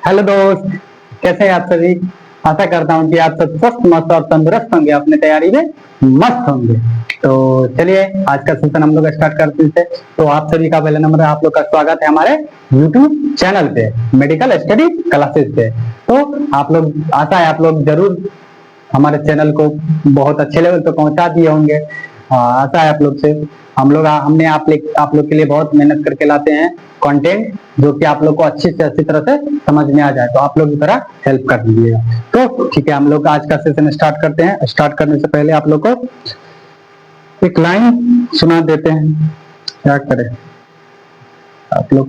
Hello दोस्त, कैसे हैं आप सभी। आशा करता हूँ कि आप सब स्वस्थ मस्त और तंदुरुस्त होंगे, अपनी तैयारी में मस्त होंगे। तो चलिए आज का सेशन हम लोग स्टार्ट करते हैं। तो आप सभी का पहले नंबर आप लोग का स्वागत है हमारे यूट्यूब चैनल पे, मेडिकल स्टडी क्लासेस पे। तो आप लोग, आशा है आप लोग जरूर हमारे चैनल को बहुत अच्छे लेवल पे पहुंचा दिए होंगे। आशा है आप लोग से हमने आप लोग के लिए बहुत मेहनत करके लाते हैं कंटेंट, जो कि आप लोग को अच्छी से अच्छी तरह से समझ में आ जाए, तो आप लोग की तरह हेल्प कर दीजिएगा। तो ठीक है, हम लोग आज का सेशन स्टार्ट करते हैं। स्टार्ट करने से पहले आप लोग को एक लाइन सुना देते हैं, क्या करें आप लोग।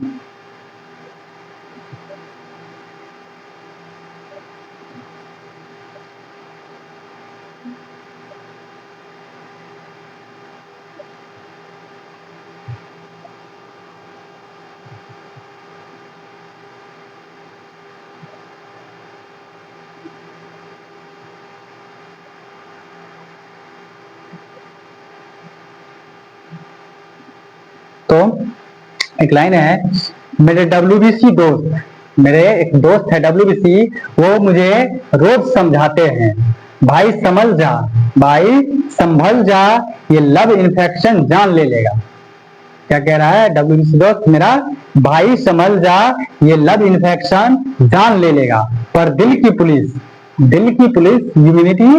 तो एक लाइन है, मेरे WBC दोस्त, मेरे एक दोस्त है WBC, वो मुझे रोज समझाते हैं, भाई संभल जा, भाई संभल जा, ये लव इन्फेक्शन जान ले लेगा। क्या कह रहा है WBC दोस्त मेरा, भाई संभल जा, ये लव इन्फेक्शन जान ले लेगा। पर दिल की पुलिस ह्यूमैनिटी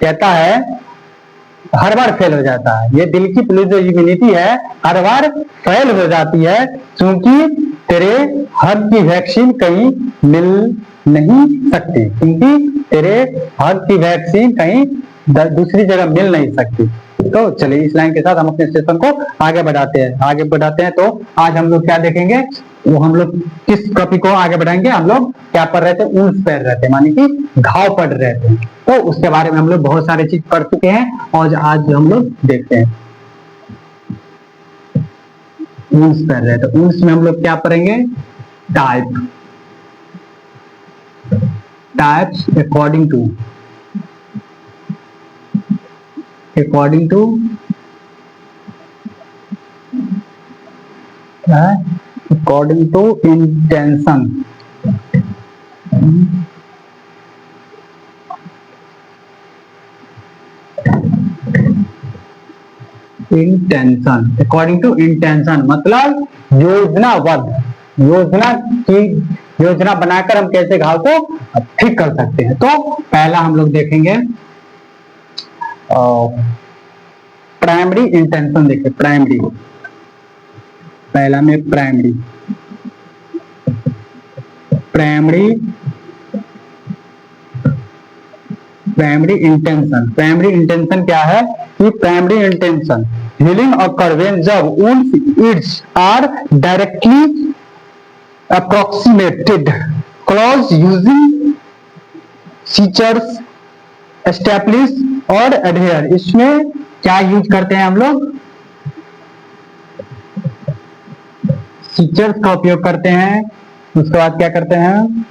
कहता है हर बार फेल हो जाता है। ये दिल की पुलिस जो इम्यूनिटी है हर बार फेल हो जाती है, क्योंकि तेरे हक की वैक्सीन कहीं मिल नहीं सकती, क्योंकि तेरे हक की वैक्सीन कहीं दूसरी जगह मिल नहीं सकती। तो चलिए इस लाइन के साथ हम अपने सेशन को आगे बढ़ाते हैं। तो आज हम लोग क्या देखेंगे, वो हम लोग किस टॉपिक को आगे बढ़ाएंगे। हम लोग क्या पढ़ रहे थे, ऊंस पैर रहे थे, मानी कि घाव पढ़ रहे थे। तो उसके बारे में हम लोग बहुत सारे चीज पढ़ चुके हैं और आज हम लोग देखते हैं ऊंस पैर रहे थे। ऊंस में हम लोग क्या पढ़ेंगे, types according to intention. According to intention मतलब योजना बनाकर हम कैसे घाव को ठीक कर सकते हैं। तो पहला हम लोग देखेंगे प्राइमरी इंटेंशन। देखिए पहला में प्राइमरी इंटेंशन क्या है कि primary intention healing occur when जब wounds are directly approximated close using sutures establish और एडहेयर। इसमें क्या यूज करते हैं हम लोग, सीचर्स का उपयोग करते हैं। उसके बाद क्या करते हैं,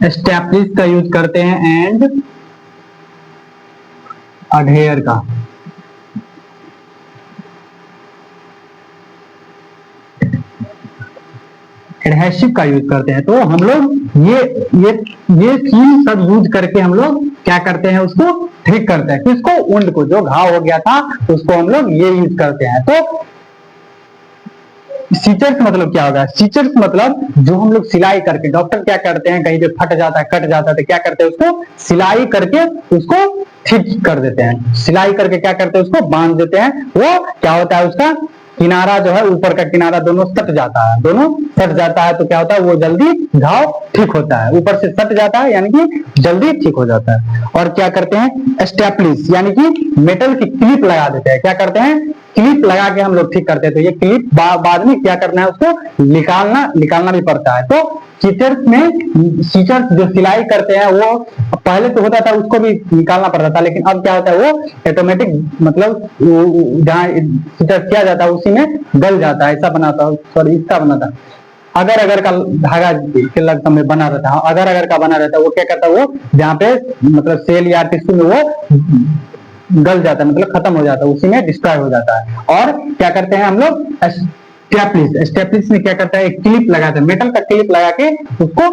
एस्टैब्लिश का यूज करते हैं एंड अडहेयर का। एडहेसिव का यूज करते हैं। तो हम लोग ये तीन सब यूज करके हम लोग क्या करते हैं, उसको ठीक करते हैं। किसको, वुंड को, जो घाव हो गया था उसको हम लोग ये यूज करते हैं। तो सीचर्स मतलब क्या होगा, सीचर्स मतलब जो हम लोग सिलाई करके, डॉक्टर क्या करते हैं, कहीं पे फट जाता है, कट जाता है, तो क्या करते हैं, उसको सिलाई करके उसको ठीक कर देते हैं। सिलाई करके क्या करते हैं, उसको बांध देते हैं। वो क्या होता है, उसका किनारा जो है, ऊपर का किनारा दोनों सट जाता है, तो क्या होता है, वो जल्दी घाव ठीक होता है। ऊपर से सट जाता है यानी कि जल्दी ठीक हो जाता है। और क्या करते हैं, एस्टैब्लिश यानी कि मेटल की क्लिप लगा देते हैं। क्या करते हैं, क्लिप लगा के हम लोग ठीक करते हैं। तो ये क्लिप बाद में क्या करना है, उसको निकालना भी पड़ता है। तो सीचर्स जो सिलाई करते हैं, वो पहले तो होता था उसको भी निकालना पड़ता था, लेकिन अब क्या होता है, वो ऑटोमेटिक मतलब जहाँ सीचर किया जाता है उसी में गल जाता है। ऐसा बना था, सॉरी इसका बना था, अगर का धागा के लगता में बना रहता है, अगर का बना रहता है, वो क्या करता है, वो जहाँ पे मतलब सेल या टिश्यू में वो गल जाता है, मतलब खत्म हो जाता है, उसी में डिस्ट्रॉय हो जाता है। और क्या करते हैं हम लोग, स्टेपलिस में क्या करता है, एक क्लिप लगाता है, मेटल का क्लिप लगा के उसको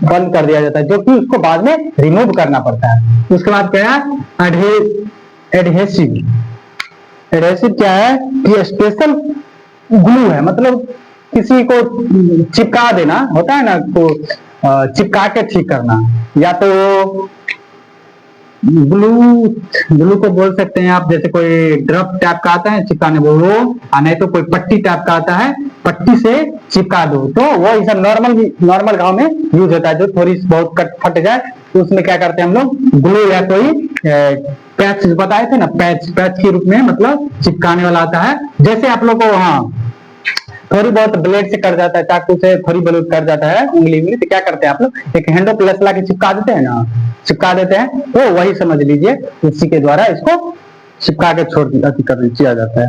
बंद कर दिया जाता है, जो कि उसको बाद में रिमूव करना पड़ता है। उसके बाद क्या है, एडहेसिव। एडहेसिव क्या है, ये स्पेशल ग्लू है, मतलब किसी को चिपका देना होता है ना, तो चिपका के ठीक करना, या तो ग्लू, ग्लू को बोल सकते हैं आप, जैसे कोई ड्रप टाइप का आता है चिपकाने वो, नहीं तो कोई पट्टी टाइप का आता है, पट्टी से चिपका दो, तो वो ऐसा नॉर्मल घाव में यूज होता है, जो थोड़ी बहुत कट फट जाए तो उसमें क्या करते हैं हम लोग, ग्लू या कोई पैच बताए थे ना, पैच के रूप में मतलब चिपकाने वाला आता है। जैसे आप लोग को वहां थोड़ी बहुत ब्लेड से कट जाता है, चाकू से थोड़ी बहुत कट जाता है उंगली में, तो क्या करते हैं आप लोग, एक हैंडो प्लस ला के चिपका देते हैं ना, चिपका देते हैं, तो वही समझ लीजिए, उसी के द्वारा इसको चिपका के छोड़ किया जाता है,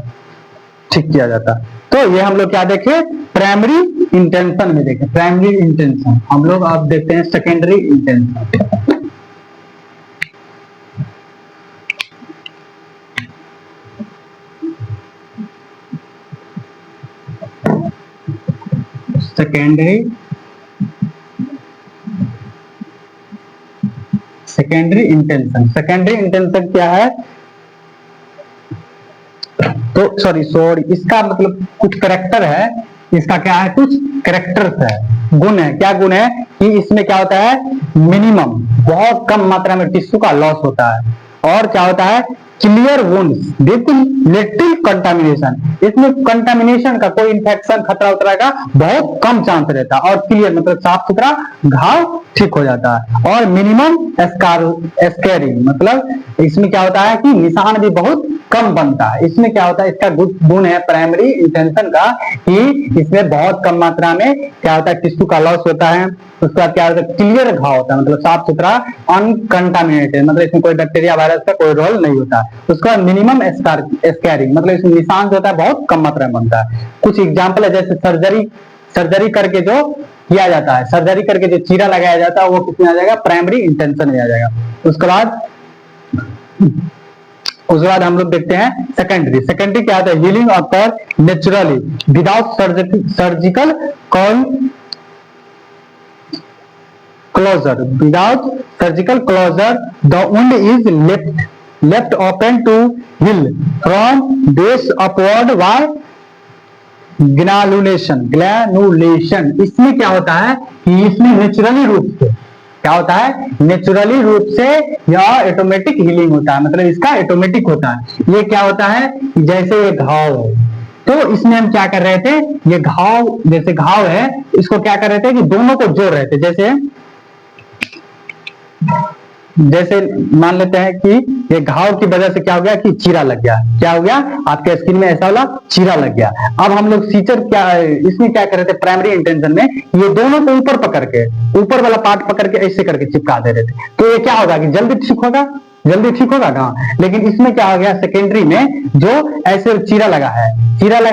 ठीक किया जाता है। तो ये हम लोग क्या देखे, प्राइमरी इंटेंशन में देखे, प्राइमरी इंटेंशन। हम लोग अब देखते हैं सेकेंडरी इंटेंशन। सेकेंडरी इंटेंशन क्या है, तो सॉरी इसका मतलब कुछ करेक्टर है, इसका क्या है, कुछ करेक्टर्स है, गुण है। क्या गुण है कि इसमें क्या होता है, मिनिमम बहुत कम मात्रा में टिश्यू का लॉस होता है, और क्या होता है, क्लियर वुंड्स, लिटिल कंटामिनेशन, इसमें कंटामिनेशन का कोई इंफेक्शन खतरा उतरा का बहुत कम चांस रहता है, और क्लियर मतलब साफ सुथरा घाव ठीक हो जाता है, और मिनिमम स्कैरिंग, मतलब इसमें क्या होता है कि निशान भी बहुत कम बनता है। इसमें क्या होता है, इसका गुण है प्राइमरी इंटेंशन का कि इसमें बहुत कम मात्रा में क्या होता है, टिश्यू का लॉस होता है। उसके बाद क्या होता है, क्लियर घाव होता है, मतलब साफ सुथरा, अनकंटामिनेटेड, मतलब इसमें कोई बैक्टीरिया वायरस का कोई रोल नहीं होता। उसके बाद मिनिमम स्कैरिंग, मतलब इसमें निशान जो होता है बहुत कम मात्रा में बनता है। कुछ एग्जाम्पल है, जैसे सर्जरी करके जो किया जाता है, सर्जरी करके जो चीरा लगाया जाता है वो किसमें आ जाएगा, प्राइमरी इंटेंशन में आ जाएगा। उसके बाद हम लोग देखते हैं सेकेंडरी क्या होता है, healing occur naturally without surgical closure, the wound is left open to heal from base upward by granulation. इसमें क्या होता है कि इसमें नेचुरली रूप से या ऑटोमेटिक हीलिंग होता है, मतलब इसका ऑटोमेटिक होता है। ये क्या होता है, जैसे ये घाव है, तो इसमें हम क्या कर रहे थे, ये घाव जैसे घाव है, इसको क्या कर रहे थे कि दोनों को जोड़ रहे थे। जैसे मान लेते हैं कि ये घाव की वजह से क्या हो गया कि चीरा लग गया, क्या हो गया, आपके स्किन में ऐसा वाला चीरा लग गया। अब हम लोग सीचर इसमें क्या कर रहे थे, प्राइमरी इंटेंशन में ये दोनों को ऊपर वाला पार्ट पकड़ के ऐसे करके चिपका दे रहे थे, तो ये क्या होगा कि जल्दी ठीक होगा ना। लेकिन इसमें क्या हो गया, सेकेंडरी में जो ऐसे चीरा लगा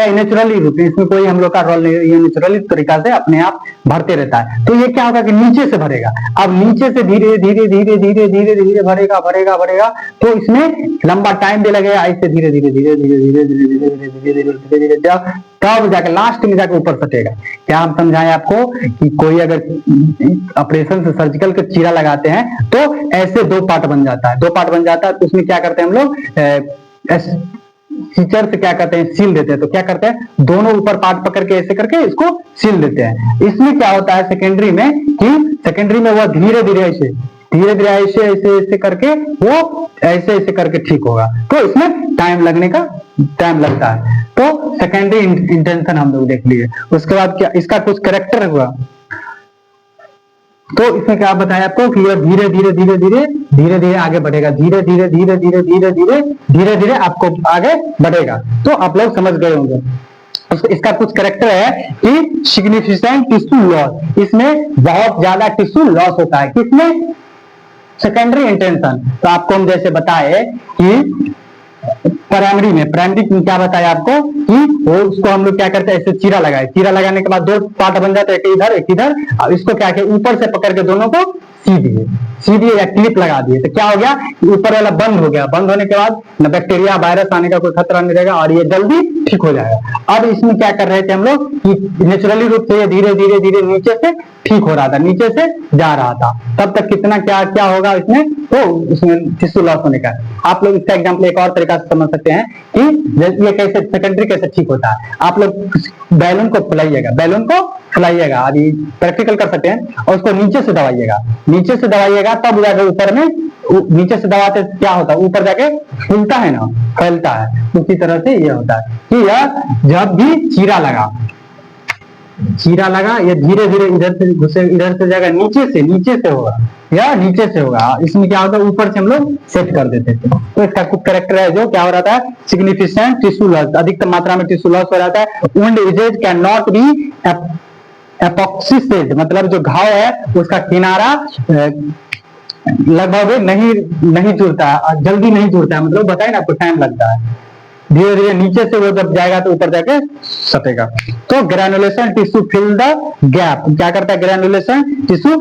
नेचुरली रूप में, इसमें कोई हम लोग का रोल नहीं, ये नेचुरली तरीका से अपने आप भरते रहता है। तो ये क्या होगा कि नीचे से भरेगा, अब नीचे से धीरे धीरे भरेगा, तो इसमें लंबा टाइम भी लगेगा, ऐसे धीरे धीरे तब जाकर लास्ट में जाकर ऊपर फटेगा। क्या हम समझाएं आपको कि कोई अगर ऑपरेशन से सर्जिकल का चीरा लगाते हैं तो ऐसे दो पार्ट बन जाता है, तो उसमें क्या करते हैं हम लोग, सीचर से क्या करते हैं, सील देते हैं। तो क्या करते हैं, दोनों ऊपर पार्ट पकड़ के ऐसे करके इसको सील देते हैं। इसमें क्या होता है सेकेंडरी में वह धीरे धीरे ऐसे करके वो ऐसे करके ठीक होगा, तो इसमें टाइम लगता है। तो सेकेंडरी इंटेंशन हम लोग देख लिए। उसके बाद क्या, इसका कुछ करेक्टर हुआ, तो इसमें क्या बताया आपको कि यह धीरे धीरे आगे बढ़ेगा, धीरे धीरे आपको आगे बढ़ेगा। तो आप लोग समझ गए होंगे। इसका कुछ करेक्टर है कि सिग्निफिकेंट टिश्यू लॉस, इसमें बहुत ज्यादा टिश्यू लॉस होता है, किसमें, सेकेंडरी इंटेंशन। तो आपको हम जैसे बताए कि प्राइमरी में क्या बताया आपको कि वो उसको हम लोग क्या करते हैं, ऐसे चीरा लगाने के बाद दो पार्ट बन जाते हैं, एक इधर। अब इसको क्या किया, ऊपर से पकड़ के दोनों को सी दिए या क्लिप लगा दिए, तो क्या हो गया, ऊपर वाला बंद हो गया। बंद होने के बाद न बैक्टीरिया वायरस आने का कोई खतरा नहीं रहेगा, और ये जल्दी ठीक हो जाएगा। अब इसमें क्या कर रहे थे हम लोग कि नेचुरली रूप से धीरे धीरे धीरे नीचे से ठीक हो रहा था, नीचे से जा रहा था, तब तक कितना क्या क्या होगा इसमें, तो उसमें टिश्यू लॉस होने का। आप लोग इसका एग्जाम्पल एक और तरीका से समझ सकते हैं कि ये कैसे सेकेंडरी कैसे ठीक होता है। आप लोग बैलून को फुलाइएगा, बैलून को फुलाइएगा, अभी प्रैक्टिकल कर सकते हैं, और उसको नीचे से दबाइएगा, नीचे से दबाइएगा, तब जाकर ऊपर में, नीचे से दबाते क्या होता है, ऊपर जाके फूलता है ना, फैलता है। उसी तरह से ये होता है कि यह जब भी चीरा लगा, चीरा लगा, ये धीरे धीरे इधर से घुसे, इधर से जाएगा, नीचे से होगा, या नीचे से होगा। इसमें क्या होता है, ऊपर से हम लोग सेट कर देते थे। तो इसका कुछ कैरेक्टर है जो क्या हो रहा है, सिग्निफिकेंट टिश्यू लॉस, अधिकतम मात्रा में टिश्यू लॉस हो जाता है। Wound edges can not be epoxy, मतलब जो घाव है उसका किनारा लगभग नहीं जुड़ता है, जल्दी नहीं जुड़ता है, मतलब बताए ना, आपको टाइम लगता है। धीरे धीरे नीचे से वो जब जाएगा तो ऊपर जाके सटेगा। तो granulation tissue fill the gap, क्या करता है, ग्रेनुलेशन टिश्यू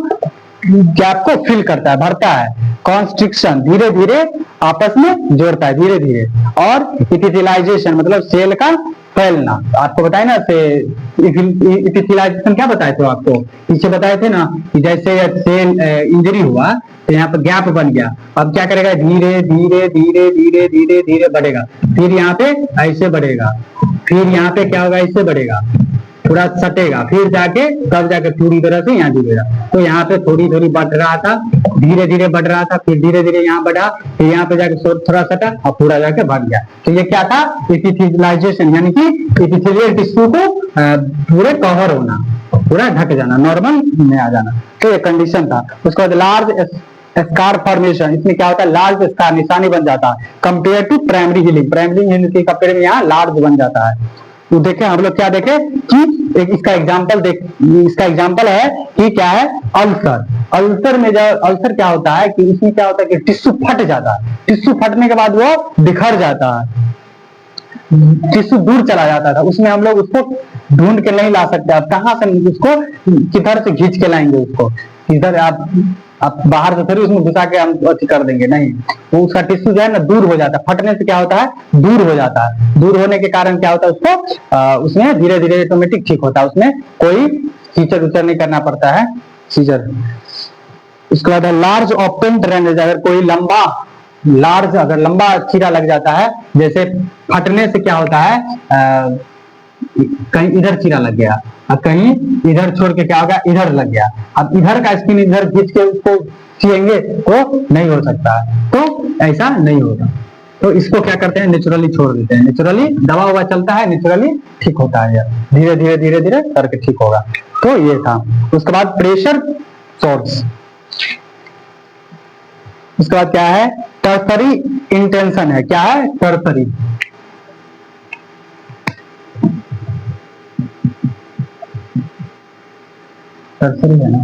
गैप को फिल करता है, भरता है। कॉन्स्ट्रिक्शन, धीरे धीरे आपस में जोड़ता है, धीरे धीरे। और इपिथेलाइजेशन, मतलब सेल का फैलना। आपको बताए ना इपिथेलाइजेशन, क्या बताए थे आपको पीछे, बताए थे ना कि जैसे सेल इंजरी हुआ तो यहाँ पर गैप बन गया, अब क्या करेगा, धीरे धीरे धीरे धीरे धीरे धीरे बढ़ेगा, फिर यहाँ पे ऐसे बढ़ेगा, फिर यहाँ पे क्या होगा, ऐसे बढ़ेगा, थोड़ा सटेगा, फिर जाके तब जाके पूरी तरह से यहाँ जुड़ेगा। तो यहाँ पे थोड़ी थोड़ी बढ़ रहा था, धीरे धीरे बढ़ रहा था, फिर धीरे धीरे यहाँ बढ़ा, फिर यहाँ पे जाके थोड़ा सटा और पूरा जाके बढ़ गया। तो ये क्या था, एपिथेलाइजेशन, यानी कि एपिथेलियल टिश्यू को पूरे कवर होना, पूरा ढक जाना, नॉर्मल में आ जाना। तो ये कंडीशन था। उसके बाद लार्ज स्कार फॉर्मेशन, इसमें क्या होता है, लार्ज स्कार, निशानी बन जाता है, compare to primary healing, primary healing के कंपेयर में यहाँ लार्ज बन जाता है। तो देखें हम लोग क्या देखें कि एक इसका एग्जांपल है कि क्या है, अल्सर। अल्सर में जब अल्सर क्या होता है कि इसमें क्या होता है कि टिश्यू फट जाता है, टिश्यू फटने के बाद वो बिखर जाता है, टिश्यू दूर चला जाता था, उसमें हम लोग उसको ढूंढ के नहीं ला सकते। आप कहाँ से उसको किधर से खींच के लाएंगे, उसको किधर आप बाहर से थोड़ी उसमें घुसा के हम अति कर देंगे, नहीं, वो उसका टिश्यू जो है ना दूर हो जाता है, फटने से क्या होता है, दूर हो जाता है। दूर होने के कारण क्या होता है, उसको उसमें धीरे धीरे ऑटोमेटिक ठीक होता है, उसमें कोई सीजर उचर नहीं करना पड़ता है, सीजर। उसके बाद लार्ज ओपन ड्रेनेज, अगर कोई अगर लंबा चीरा लग जाता है, जैसे फटने से क्या होता है, कहीं इधर चीरा लग गया, अब कहीं इधर छोड़ के क्या होगा, इधर लग गया, अब इधर का स्किन इधर खींच के उसको सिएंगे तो नहीं हो सकता, तो ऐसा नहीं होगा। तो इसको क्या करते हैं, नेचुरली छोड़ देते हैं, नेचुरली दवा हुआ चलता है, नेचुरली ठीक होता है, धीरे धीरे धीरे धीरे करके ठीक होगा। तो ये था। उसके बाद प्रेशर सोर्स, उसके बाद क्या है, टर्सरी इंटेंशन है, क्या है, टर्सरी। टर्सरी है ना,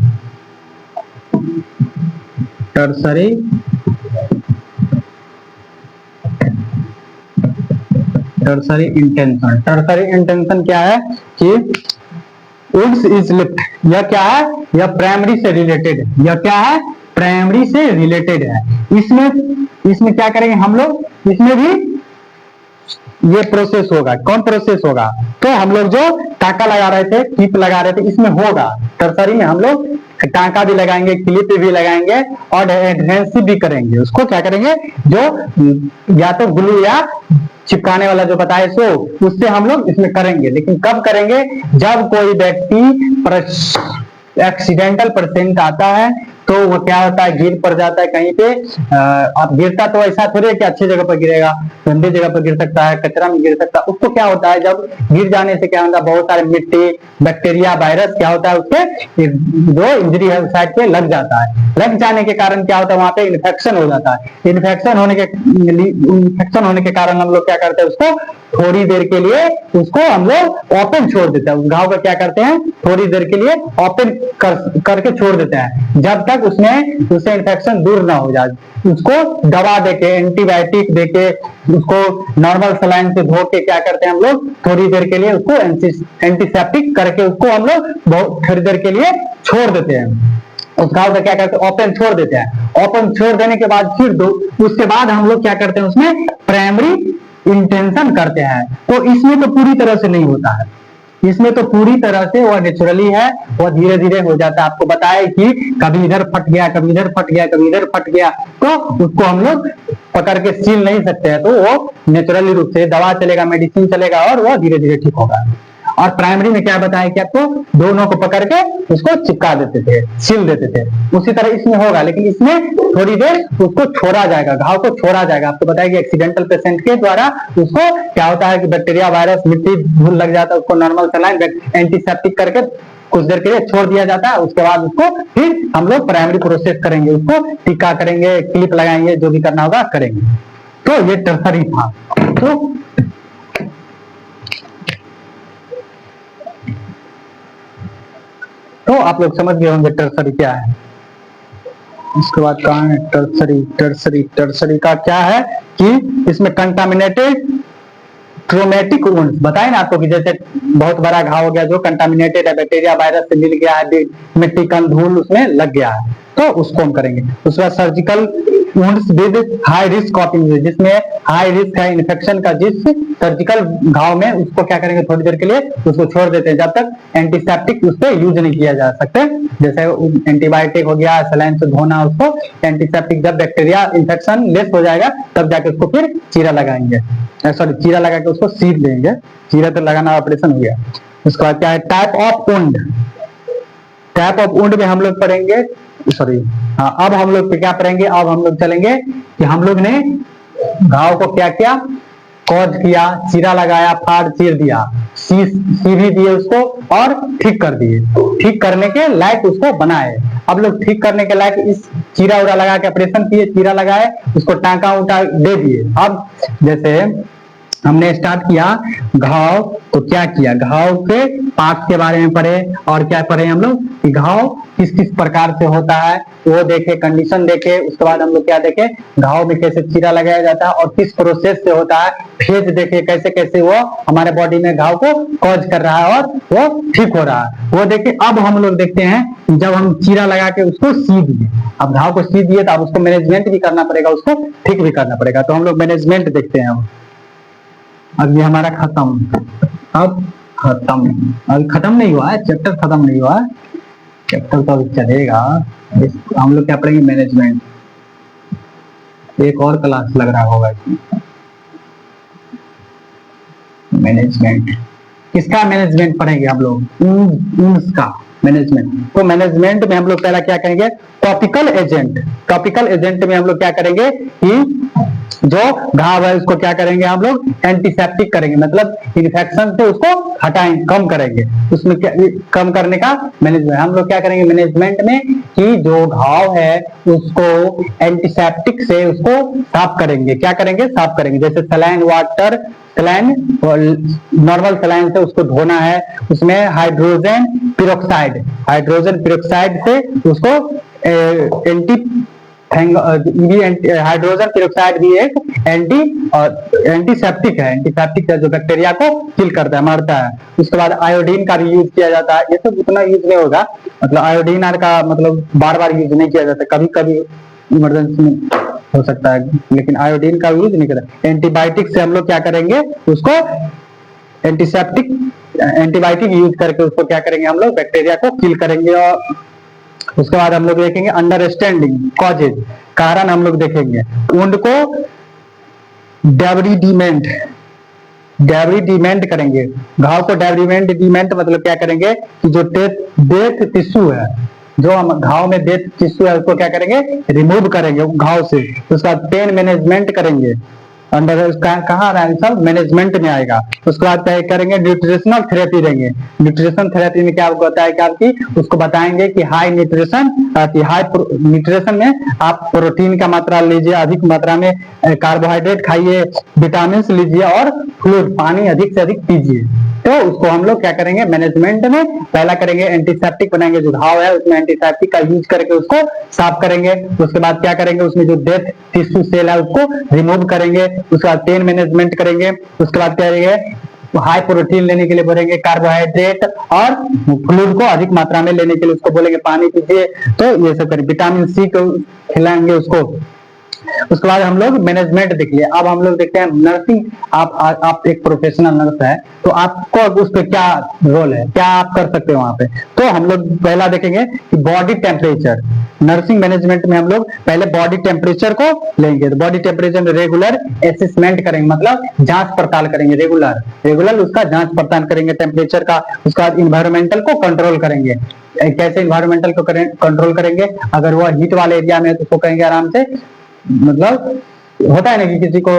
टर्सरी इंटेंशन। टर्सरी इंटेंशन क्या है कि वुड्स इज लिफ्ट, यह क्या है, यह प्राइमरी से रिलेटेड है, यह क्या है, प्राइमरी से रिलेटेड है। इसमें क्या करेंगे हम लोग, इसमें भी ये प्रोसेस होगा। कौन प्रोसेस होगा, तो हम लोग जो टाका लगा रहे थे, क्लिप लगा रहे थे, इसमें होगा। टर्सरी में हम लोग टाका भी लगाएंगे, क्लिप भी लगाएंगे और एडहेसिव भी करेंगे। उसको क्या करेंगे, जो या तो ग्लू या चिपकाने वाला जो बताए सो उससे हम लोग इसमें करेंगे। लेकिन कब करेंगे, जब कोई व्यक्ति एक्सीडेंटल पेशेंट आता है तो वो क्या होता है, गिर पड़ जाता है कहीं पे। आप गिरता तो ऐसा थोड़ी है कि अच्छी जगह पर गिरेगा, गंदी जगह पर गिर सकता है, कचरा में गिर सकता है। उसको क्या होता है, जब गिर जाने से क्या होता है, बहुत सारे मिट्टी, बैक्टीरिया, वायरस क्या होता है, उसके जो इंजरी है उस साइड पे लग जाता है। लग जाने के कारण क्या होता है, वहां पे इन्फेक्शन हो जाता है। इन्फेक्शन होने के कारण हम लोग क्या करते हैं, उसको थोड़ी देर के लिए उसको हम लोग ओपन छोड़ देते हैं। घाव का क्या करते हैं, थोड़ी देर के लिए ओपन करके छोड़ देते हैं, जब तक उससे इन्फेक्शन दूर ना हो जाए। उसको दवा देके, एंटीबायोटिक देके, उसको नॉर्मल सलाइन से धो के क्या करते हैं हम लोग, थोड़ी देर के लिए उसको एंटीसेप्टिक करके उसको हम लोग थोड़ी देर के लिए छोड़ देते हैं। उस घाव का क्या करते हैं, ओपन छोड़ देते हैं। ओपन छोड़ देने के बाद फिर उसके बाद हम लोग क्या करते हैं, उसमें प्राइमरी इंटेंशन करते हैं, तो इसमें तो पूरी तरह से नहीं होता है। इसमें तो पूरी तरह से वो नेचुरली है, वो धीरे धीरे हो जाता है। आपको बताया कि कभी इधर फट गया, कभी इधर फट गया, कभी इधर फट गया, तो उसको हम लोग पकड़ के सील नहीं सकते हैं, तो वो नेचुरली रूप से दवा चलेगा, मेडिसिन चलेगा और वो धीरे धीरे ठीक होगा। और प्राइमरी में क्या बताया कि आपको दोनों को पकड़ के उसको चिपका देते थे, सील देते थे। उसी तरह इसमें होगा, लेकिन इसमें थोड़ी देर उसको छोड़ा जाएगा, घाव को छोड़ा जाएगा। आपको बताया कि एक्सीडेंटल पेशेंट के द्वारा उसको क्या होता है कि बैक्टीरिया, वायरस, मिट्टी, धूल लग जाता है, उसको नॉर्मल सलाइन एंटीसेप्टिक करके कुछ देर के लिए छोड़ दिया जाता है। उसके बाद उसको फिर हम लोग प्राइमरी प्रोसेस करेंगे, उसको टीका करेंगे, क्लिप लगाएंगे, जो भी करना होगा करेंगे। तो ये टर्सरी था। तो आप लोग समझ गए होंगे टर्सरी क्या है। उसके बाद कहाँ है टर्सरी? टर्सरी का क्या है कि इसमें कंटामिनेटेड ट्रोमेटिक वुंड्स बताए ना आपको कि जैसे बहुत बड़ा घाव हो गया जो कंटामिनेटेड है, बैक्टीरिया वायरस से मिल गया है, मिट्टी कण धूल उसमें लग गया है, तो उसको हम करेंगे। उसके बाद surgical wounds with high risk of injury, जिसमें हाई रिस्क है इन्फेक्शन का, जिस सर्जिकल घाव में उसको क्या करेंगे, थोड़ी देर के लिए उसको छोड़ देते हैं, जब तक एंटीसेप्टिक उस पर यूज नहीं किया जा सकते। जैसे एंटीबायोटिक हो गया, सलाइन से धोना, उसको एंटीसेप्टिक, जब बैक्टीरिया इन्फेक्शन लेस हो जाएगा तब जाके उसको फिर चीरा लगाएंगे, सॉरी चीरा लगा के उसको सील देंगे। चीरा तो लगाना ऑपरेशन हो गया। उसके बाद क्या है type of wound. Type of wound में हम लोग पढ़ेंगे, सॉरी हाँ, अब हम लोग क्या पढ़ेंगे, अब हम लोग चलेंगे कि हम लोग ने घाव को क्या किया, कॉज किया, चीरा लगाया, फाड़ चीर दिया, सी भी दिए उसको और ठीक कर दिए, ठीक करने के लायक उसको बनाए। अब लोग ठीक करने के लायक इस चीरा उरा लगा के ऑपरेशन किए, चीरा लगाए, उसको टांका उटा दे दिए। अब जैसे हमने स्टार्ट किया घाव, तो क्या किया, घाव के पार्ट के बारे में पढ़े और क्या पढ़े हम लोग कि घाव किस किस प्रकार से होता है वो देखे, कंडीशन देखे। उसके बाद हम लोग क्या देखे, घाव में कैसे चीरा लगाया जाता है और किस प्रोसेस से होता है, फेज देखे कैसे कैसे वो हमारे बॉडी में घाव को कॉज कर रहा है और वो ठीक हो रहा है, वो देखे। अब हम लोग देखते हैं जब हम चीरा लगा के उसको सी दिए, अब घाव को सी दिए तो अब उसको मैनेजमेंट भी करना पड़ेगा, उसको ठीक भी करना पड़ेगा, तो हम लोग मैनेजमेंट देखते हैं। अब ये हमारा खत्म, अब खत्म नहीं हुआ है, चैप्टर खत्म नहीं हुआ है, चैप्टर तो अभी चलेगा। हम लोग क्या पढ़ेंगे, मैनेजमेंट। एक और क्लास लग रहा होगा इसमें, मैनेजमेंट। किसका मैनेजमेंट पढ़ेंगे हम लोग, उसका मैनेजमेंट। तो मैनेजमेंट में हम लोग पहला क्या करेंगे, टॉपिकल एजेंट। टॉपिकल एजेंट में हम लोग क्या करेंगे कि जो घाव है उसको क्या करेंगे हम लोग, एंटीसेप्टिक करेंगे, मतलब इन्फेक्शन से उसको हटाएंगे, कम करेंगे। उसमें क्या कम करने का मैनेजमेंट हम लोग क्या करेंगे मैनेजमेंट में कि जो घाव है उसको एंटीसेप्टिक से उसको साफ करेंगे। क्या करेंगे, साफ करेंगे। जैसे saline water, saline normal saline से उसको धोना है, उसमें हाइड्रोजन पेरोक्साइड से उसको हाइड्रोजन पेरोक्साइड भी एक एंटीसेप्टिक है, एंटीसेप्टिक है जो बैक्टीरिया को किल करता है, मारता है। उसके बाद आयोडीन का भी यूज किया जाता है। ये सब उतना यूज नहीं होगा, मतलब आयोडीन का मतलब बार बार यूज नहीं किया जाता, कभी कभी इमरजेंसी में हो सकता है, लेकिन आयोडीन का यूज नहीं करता। एंटीबायोटिक से हम लोग क्या करेंगे, उसको एंटीबायोटिक यूज करके उसको क्या करेंगे हम लोग, बैक्टीरिया को किल करेंगे। और उसके बाद हम लोग देखेंगे अंडरस्टैंडिंग कॉजेज, कारण हम लोग देखेंगे। वुंड को डेब्रीडिमेंट करेंगे, घाव को डेब्रीडिमेंट मतलब क्या करेंगे कि जो डेथ टिश्यू है, जो हम घाव में डेथ टिश्यू है उसको क्या करेंगे, रिमूव करेंगे घाव से। उसके बाद पेन मैनेजमेंट करेंगे, अंडर कहाँ रहा है सब मैनेजमेंट में आएगा। उसके बाद क्या करेंगे, न्यूट्रिशनल थेरेपी देंगे। न्यूट्रिशन थेरेपी में क्या होता है कि उसको बताएंगे कि हाई न्यूट्रिशन में आप प्रोटीन का मात्रा लीजिए, अधिक मात्रा में कार्बोहाइड्रेट खाइए, विटामिन लीजिए और फ्लूइड पानी अधिक से अधिक पीजिए। तो उसको हम लोग क्या करेंगे मैनेजमेंट में पहला करेंगे एंटीसेप्टिक बनाएंगे, जो घाव है उसमें एंटीसेप्टिक का यूज करके उसको साफ करेंगे। उसके बाद क्या करेंगे, उसमें जो डेथ टिश्यू सेल है उसको रिमूव करेंगे। उसके बाद पेन मैनेजमेंट करेंगे। उसके बाद क्या करेंगे, हाई प्रोटीन लेने के लिए बोलेंगे, कार्बोहाइड्रेट और फ्लूइड को अधिक मात्रा में लेने के लिए उसको बोलेंगे पानी पीजिए। तो ये सब करें, विटामिन सी को खिलाएंगे उसको। उसके बाद हम लोग मैनेजमेंट देख लिया। अब हम लोग देखते हैं नर्सिंग। आप एक प्रोफेशनल नर्स है तो आपको उस पर क्या रोल है, क्या आप कर सकते हो वहां पे। तो हम लोग पहला देखेंगे कि बॉडी टेम्परेचर। नर्सिंग मैनेजमेंट में हम लोग पहले बॉडी टेम्परेचर को लेंगे। तो बॉडी टेम्परेचर में रेगुलर असेसमेंट करेंगे, मतलब जांच पड़ताल करेंगे। रेगुलर रेगुलर उसका जांच पड़ताल करेंगे टेम्परेचर का। उसके बाद इन्वायरमेंटल को कंट्रोल करेंगे। कैसे इन्वायरमेंटल को कंट्रोल करेंगे, अगर वो हीट वाले एरिया में है तो उसको करेंगे आराम से, मतलब होता है ना कि किसी को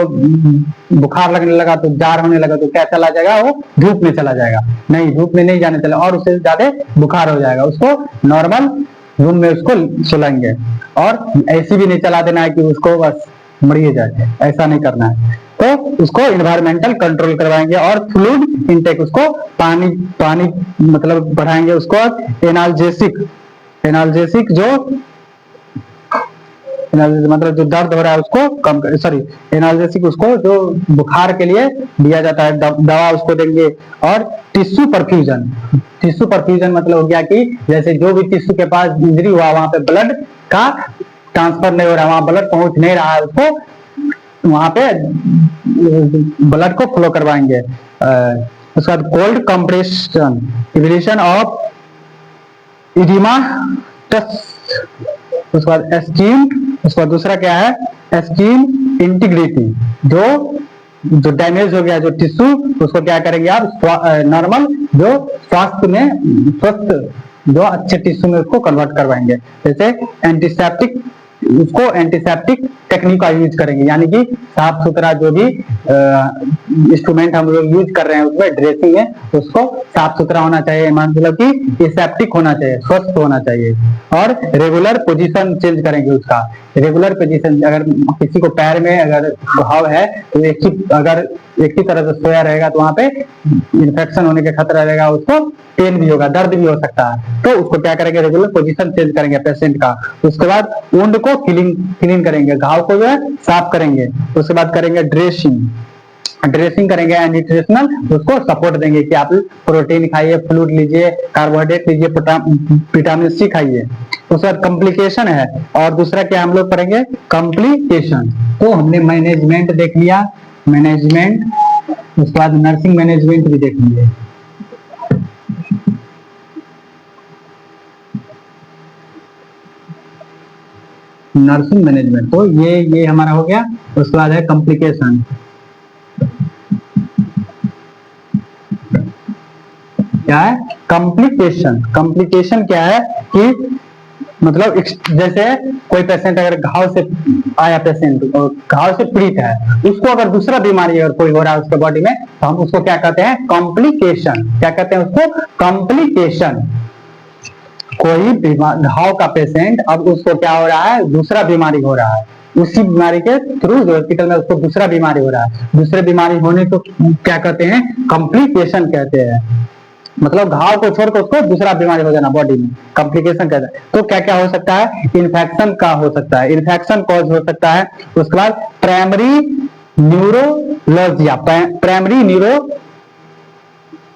बुखार लगने लगा तो, जार होने लगा तो क्या चला जाएगा, वो धूप में चला जाएगा। नहीं, धूप में नहीं जाने चला और उससे ज्यादा बुखार हो जाएगा। उसको नॉर्मल रूम में उसको सुलाएंगे। और ऐसी भी नहीं चला देना है कि उसको बस मरिए जाए, ऐसा नहीं करना है। तो उसको इन्वायरमेंटल कंट्रोल करवाएंगे। और फ्लूइड इनटेक, उसको पानी पानी मतलब बढ़ाएंगे। उसको एनाल्जेसिक एनाल्जेसिक जो मतलब जो दर्द हो रहा है उसको कम कर, सॉरी एनाल्जेसिक, उसको जो बुखार के लिए दिया जाता है दवा उसको देंगे। और टिश्यू परफ्यूजन मतलब हो गया कि जैसे जो भी टिश्यू के पास इंजरी हुआ वहां पे ब्लड का ट्रांसफर नहीं हो रहा, वहां ब्लड पहुंच नहीं रहा है, उसको वहां पे ब्लड को फ्लो करवाएंगे। उसके बाद cold compression, evolution of oedema test. उसके बाद एस्कीम, उसका दूसरा क्या है, एस्कीम इंटीग्रिटी। जो डैमेज हो गया जो टिश्यू, उसको क्या करेंगे आप, नॉर्मल जो स्वास्थ्य में स्वस्थ जो अच्छे टिश्यू में उसको कन्वर्ट करवाएंगे। जैसे एंटीसेप्टिक, उसको एंटीसेप्टिक टेक्निक का यूज करेंगे, यानी कि साफ सुथरा जो भी इंस्ट्रूमेंट हम लोग यूज कर रहे हैं उसमें ड्रेसिंग है, उसको साफ सुथरा होना चाहिए, मतलब कि एसेप्टिक होना चाहिए, स्वस्थ होना चाहिए। और रेगुलर पोजीशन चेंज करेंगे उसका। रेगुलर पोजीशन, अगर किसी को पैर में अगर घाव है तो एक ही तरह से सोया रहेगा तो वहां पे इन्फेक्शन होने का खतरा रहेगा, उसको पेन भी होगा, दर्द भी हो सकता है। तो उसको क्या करेंगे, रेगुलर पोजीशन चेंज करेंगे पेशेंट का। उसके बाद वुंड को क्लीन करेंगे, घाव को जो है साफ करेंगे। उसके बाद करेंगे ड्रेसिंग करेंगे एंड न्यूट्रिशनल, उसको सपोर्ट देंगे कि आप प्रोटीन खाइए, फ्लूइड लीजिए, कार्बोहाइड्रेट लीजिए, विटामिन सी खाइए। उसके बाद कॉम्प्लिकेशन है, और दूसरा क्या हम लोग करेंगे, कॉम्प्लिकेशन। तो हमने मैनेजमेंट देख लिया, मैनेजमेंट, उसके बाद नर्सिंग मैनेजमेंट भी देख लिए। नर्सिंग मैनेजमेंट, तो ये हमारा हो गया। उसके बाद है कॉम्प्लिकेशन। क्या है कॉम्प्लिकेशन क्या है कि मतलब जैसे कोई पेशेंट अगर घाव से आया, पेशेंट और घाव से पीड़ित है, उसको अगर दूसरा बीमारी अगर कोई हो रहा है उसके बॉडी में, तो हम उसको क्या कहते हैं, कॉम्प्लिकेशन। क्या कहते हैं उसको, कॉम्प्लिकेशन। कोई घाव का पेशेंट, अब उसको क्या हो रहा है, दूसरा बीमारी हो रहा है, उसी बीमारी के थ्रू हॉस्पिटल में उसको दूसरा बीमारी हो रहा है। दूसरे बीमारी होने को क्या कहते हैं, कॉम्प्लिकेशन कहते हैं। मतलब घाव को छोड़कर उसको दूसरा बीमारी हो जाना बॉडी में, कॉम्प्लिकेशन कहते हैं। तो क्या क्या हो सकता है, इन्फेक्शन का हो सकता है, इन्फेक्शन कॉज हो सकता है। उसके बाद प्राइमरी न्यूरोलॉजिया,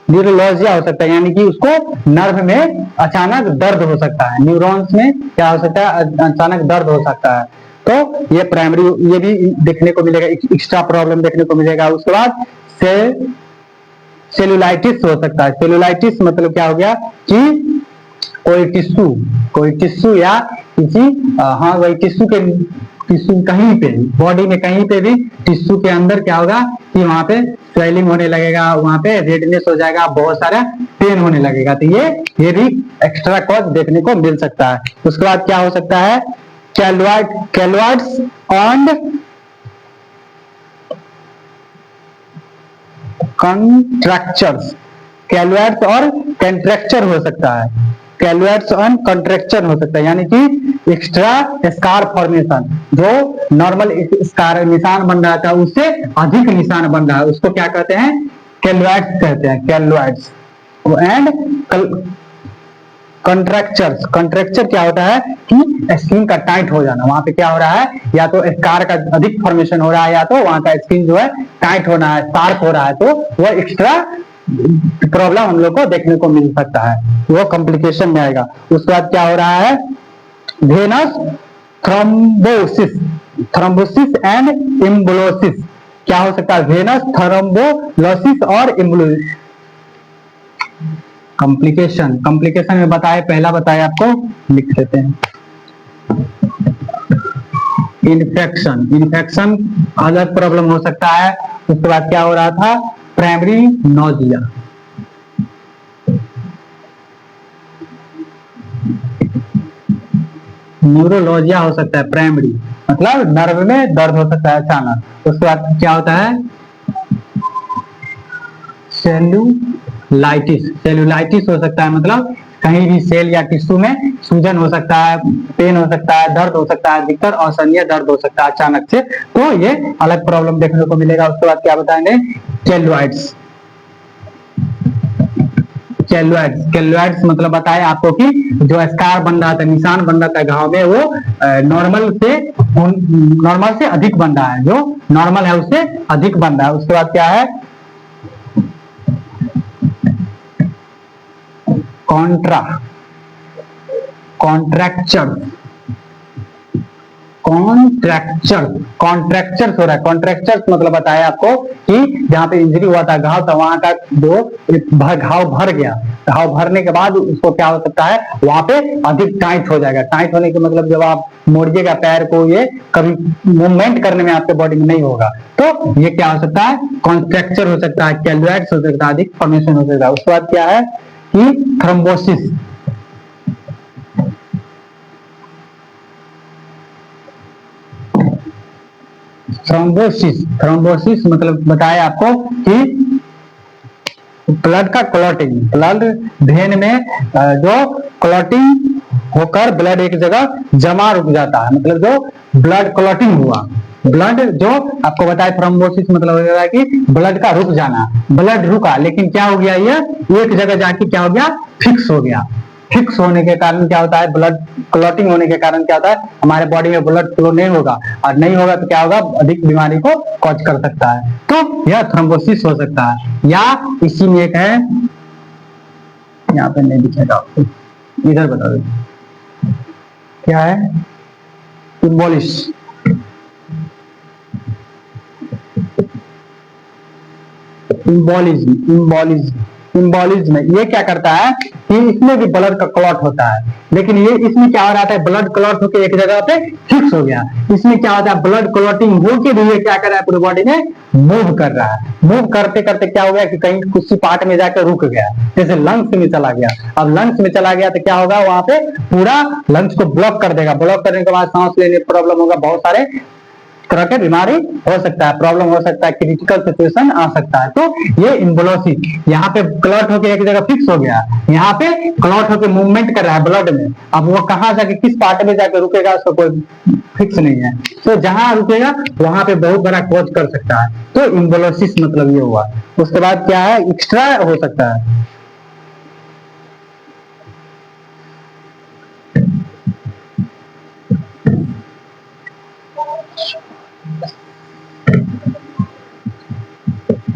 न्यूरोलॉजिया हो सकता है, यानी कि उसको नर्व में अचानक दर्द हो सकता है, न्यूरॉन्स में क्या हो सकता है, अचानक दर्द हो सकता है। तो ये प्राइमरी, ये भी देखने को मिलेगा, एक्स्ट्रा प्रॉब्लम देखने को मिलेगा। उसके बाद सेलुलाइटिस हो सकता है। सेलुलाइटिस मतलब क्या हो गया कि कोई टिश्यू या किसी वही टिश्यू कहीं पे बॉडी में कहीं पे भी टिश्यू के अंदर क्या होगा कि वहां पे स्वेलिंग होने लगेगा, वहां पे रेडनेस हो जाएगा, बहुत सारा पेन होने लगेगा। तो ये भी एक्स्ट्रा कॉज देखने को मिल सकता है। उसके बाद क्या हो सकता है, कैलवाइड्स एंड कंट्रैक्चर्स, कैलवाइड्स और कंट्रैक्चर हो सकता है, कैलवाइड्स एंड कंट्रैक्चर हो सकता है, यानी कि एक्स्ट्रा स्कार फॉर्मेशन, जो नॉर्मल स्कार निशान बन रहा था उससे अधिक निशान बन रहा है, उसको क्या कहते हैं, कैलवाइड्स कहते हैं, कैलवाइड्स। एंड कंट्रैक्चर क्या होता है कि स्किन का टाइट हो जाना, वहां पे क्या हो रहा है, या तो स्कार का अधिक फॉर्मेशन हो रहा है, या तो वहां का स्किन जो है टाइट होना है, शार्प हो रहा है, तो वो एक्स्ट्रा प्रॉब्लम हम लोग को देखने को मिल सकता है, वो कॉम्प्लिकेशन में आएगा। उसके बाद क्या हो रहा है, वेनस थ्रोम्बोसिस, थ्रोम्बोसिस एंड एम्बोलोसिस क्या हो सकता है? वेनस थ्रोम्बोलोसिस और एम्बोलोसिस। कॉम्प्लिकेशन, कॉम्प्लिकेशन में बताए, पहला बताए आपको, लिख लेते हैं। इन्फेक्शन, इन्फेक्शन अलग प्रॉब्लम हो सकता है। उसके बाद क्या हो रहा था? Primary nausea. न्यूरोलॉजिया हो सकता है, प्राइमरी मतलब नर्व में दर्द हो सकता है अचानक। उसके बाद क्या होता है? सेल्यूलाइटिस, सेल्यूलाइटिस हो सकता है, मतलब कहीं भी सेल या टिश्यू में सूजन हो सकता है, पेन हो सकता है, दर्द हो सकता है, अधिकतर असहनीय दर्द हो सकता है अचानक से, तो ये अलग प्रॉब्लम देखने को मिलेगा। उसके बाद क्या बताएंगे? केलुआइड्स, केलुआइड्स, केलुआइड्स मतलब बताए आपको कि जो स्कार बन रहा था, निशान बन रहा था घाव में, वो नॉर्मल से अधिक बन रहा है, जो नॉर्मल है उससे अधिक बन रहा है। उसके बाद क्या है? कॉन्ट्रैक्चर, कॉन्ट्रैक्चर हो रहा है। कॉन्ट्रैक्चर मतलब बताया आपको कि जहाँ पे इंजरी हुआ था, घाव था, वहां का जो घाव भर गया, घाव भरने के बाद उसको क्या हो सकता है? वहां पे अधिक टाइट हो जाएगा। टाइट होने के मतलब जब आप मोड़िएगा पैर को, ये कभी मूवमेंट करने में आपके बॉडी में नहीं होगा, तो ये क्या हो सकता है? कॉन्ट्रैक्चर हो सकता है, कैलुआइड्स हो सकता है, अधिक फॉर्मेशन हो सकता है। उसके बाद क्या है कि थ्रोम्बोसिस, थ्रोम्बोसिस, थ्रोम्बोसिस मतलब बताया आपको कि ब्लड का क्लॉटिंग, ब्लड वेन में जो क्लॉटिंग होकर ब्लड एक जगह जमा रुक जाता है, मतलब जो ब्लड क्लॉटिंग हुआ, ब्लड जो आपको बताया थ्रोम्बोसिस मतलब हो गया कि ब्लड का रुक जाना, ब्लड रुका लेकिन क्या हो गया? ये एक जगह जाके क्या हो गया? फिक्स हो गया। फिक्स होने के कारण क्या होता है? ब्लड क्लॉटिंग होने के कारण क्या होता है? हमारे बॉडी में ब्लड फ्लो नहीं होगा, और नहीं होगा तो क्या होगा? अधिक बीमारी को कॉज कर सकता है, तो यह थ्रोम्बोसिस हो सकता है। या इसी में एक है, यहाँ पे नहीं दिखेगा आपको, इधर बता दो क्या है? इम्बोलिस, इम्बोलिज्म, इम्बोलिज्म ये क्या करता है कि इसमें भी ब्लड का क्लॉट होता है, लेकिन ये इसमें क्या हो रहा है? ब्लड क्लॉट होकर एक जगह पे फिक्स हो गया। इसमें क्या होता है? ब्लड क्लॉटिंग होके भी ये क्या कर रहा है? पूरी बॉडी में मूव कर रहा है। मूव करते करते क्या हो गया कि कहीं किसी पार्ट में जाकर रुक गया, जैसे लंग्स में चला गया। अब लंग्स में चला गया तो क्या होगा? वहां पे पूरा लंग्स को ब्लॉक कर देगा। ब्लॉक करने के बाद सांस लेने में प्रॉब्लम होगा, बहुत सारे तरह के बीमारी हो सकता है, प्रॉब्लम हो सकता है, क्रिटिकल सिचुएशन आ सकता है। तो ये इम्बोलोसिस, यहाँ पे क्लॉट होकर एक जगह फिक्स हो गया, यहाँ पे क्लॉट होकर मूवमेंट कर रहा है ब्लड में। अब वो कहाँ जाके किस पार्ट में जाकर रुकेगा उसका कोई फिक्स नहीं है, तो जहां रुकेगा वहां पे बहुत बड़ा कॉज कर सकता है। तो इम्बोलोसिस मतलब ये हुआ। उसके बाद क्या है? एक्स्ट्रा हो सकता है,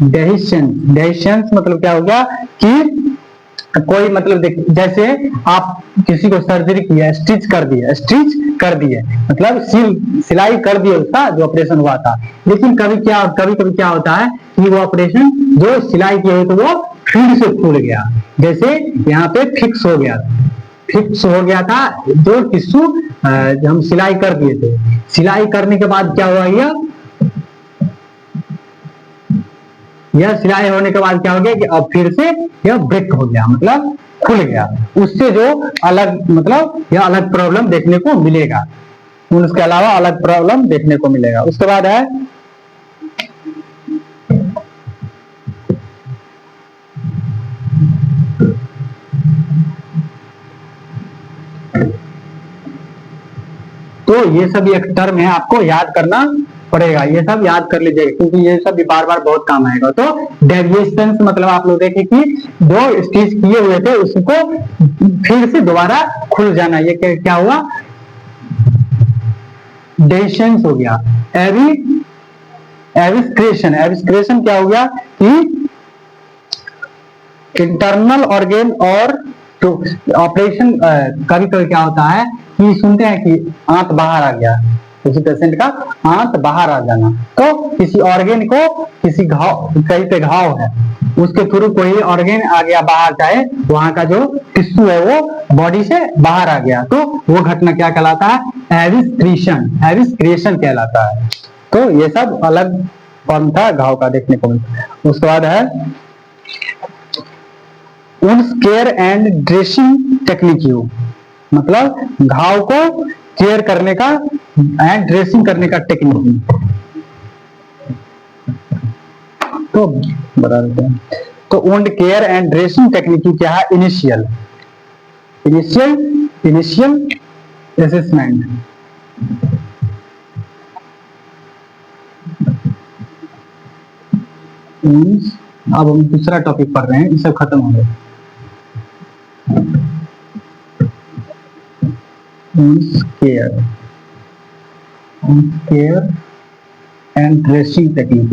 डेहिशंस, डेहिशंस मतलब क्या हो गया कि कोई मतलब जैसे आप किसी को सर्जरी किया, स्टिच कर दिए, स्टिच कर दिए मतलब सिलाई कर दिए उसका जो ऑपरेशन हुआ था, लेकिन कभी कभी क्या होता है कि वो ऑपरेशन जो सिलाई किए तो वो फिर से फूल गया, जैसे यहाँ पे फिक्स हो गया, फिक्स हो गया था जो टिश्यू हम सिलाई कर दिए थे। सिलाई करने के बाद क्या हुआ? यह सिलाई होने के बाद क्या हो गया कि अब फिर से यह ब्रेक हो गया, मतलब खुल गया। उससे जो अलग मतलब यह अलग प्रॉब्लम देखने को मिलेगा, उसके अलावा अलग प्रॉब्लम देखने को मिलेगा। उसके बाद है तो ये सब एक टर्म है, आपको याद करना पड़ेगा, ये सब याद कर लीजिएगा क्योंकि ये सब भी बार बार बहुत काम आएगा। तो डेविएशन मतलब आप लोग देखें कि जो स्टिच किए हुए थे उसको फिर से दोबारा खुल जाना, ये क्या हुआ? डेविएशन हो गया। एविस्क्रेशन, एविस्क्रेशन क्या हो गया कि इंटरनल ऑर्गेन और ऑपरेशन कभी कभी क्या होता है कि सुनते हैं कि आंत बाहर आ गया, किसी पेशेंट का आंत बाहर आ जाना। तो किसी ऑर्गेन को, किसी घाव, कहीं पे घाव है, उसके थ्रू कोई ऑर्गेन आ गया बाहर, चाहे वहां का जो टिश्यू है वो बॉडी से बाहर आ गया, तो वो घटना क्या कहलाता है? एविस्क्रीशन, एविस्क्रिएशन कहलाता है। तो ये सब अलग फॉर्म था घाव का देखने को मिलता है। उसके बाद है wounds care and dressing technique, मतलब घाव को केयर करने का एंड ड्रेसिंग करने का टेक्निक। तो बता देते हैं, तो wound care and dressing technique क्या है? इनिशियल असेसमेंट, अब हम दूसरा टॉपिक पढ़ रहे हैं, ये सब खत्म हो गया। Care and dressing technique,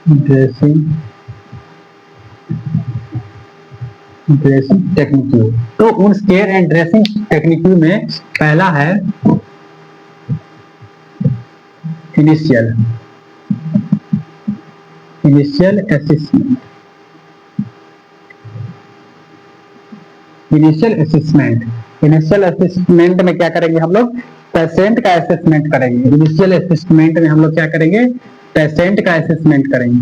dressing technique. तो उन केयर एंड ड्रेसिंग टेक्निक में पहला है इनिशियल असेसमेंट। इनिशियल असेसमेंट में क्या करेंगे हम लोग? पेशेंट का असेसमेंट करेंगे। इनिशियल असेसमेंट में हम लोग क्या करेंगे? पेशेंट का असेसमेंट करेंगे।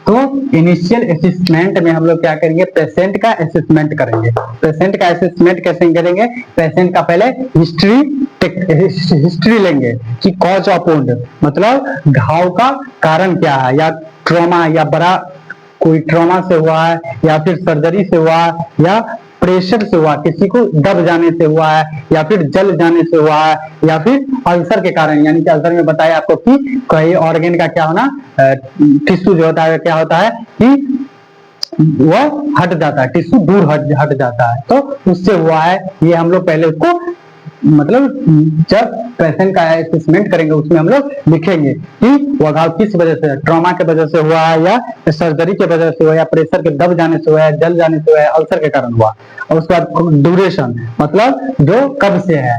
तो इनिशियल असेसमेंट में हम लोग क्या करेंगे? पेशेंट का असेसमेंट करेंगे। पेशेंट का असेसमेंट कैसे करेंगे? पेशेंट का पहले हिस्ट्री लेंगे कि कॉज ऑफ वुंड, मतलब घाव का कारण क्या है, या ट्रॉमा, या बड़ा कोई ट्रॉमा से हुआ है, या फिर सर्जरी से हुआ है, या प्रेशर से हुआ, किसी को दब जाने से हुआ है, या फिर जल जाने से हुआ है, या फिर अल्सर के कारण, यानी कि अल्सर में बताया आपको कि कई ऑर्गेन का क्या होना, टिश्यू जो होता है क्या होता है कि वो हट जाता है, टिश्यू दूर हट जाता है, तो उससे हुआ है। ये हम लोग पहले उसको, मतलब जब पेशेंट का असेसमेंट करेंगे उसमें हम लोग लिखेंगे कि वह घाव किस वजह से, ट्रॉमा के वजह से हुआ है, या सर्जरी के वजह से हुआ, या प्रेशर के दब जाने से हुआ है, जल जाने से हुआ है, अल्सर के कारण हुआ। और उसके बाद ड्यूरेशन, मतलब जो कब से है,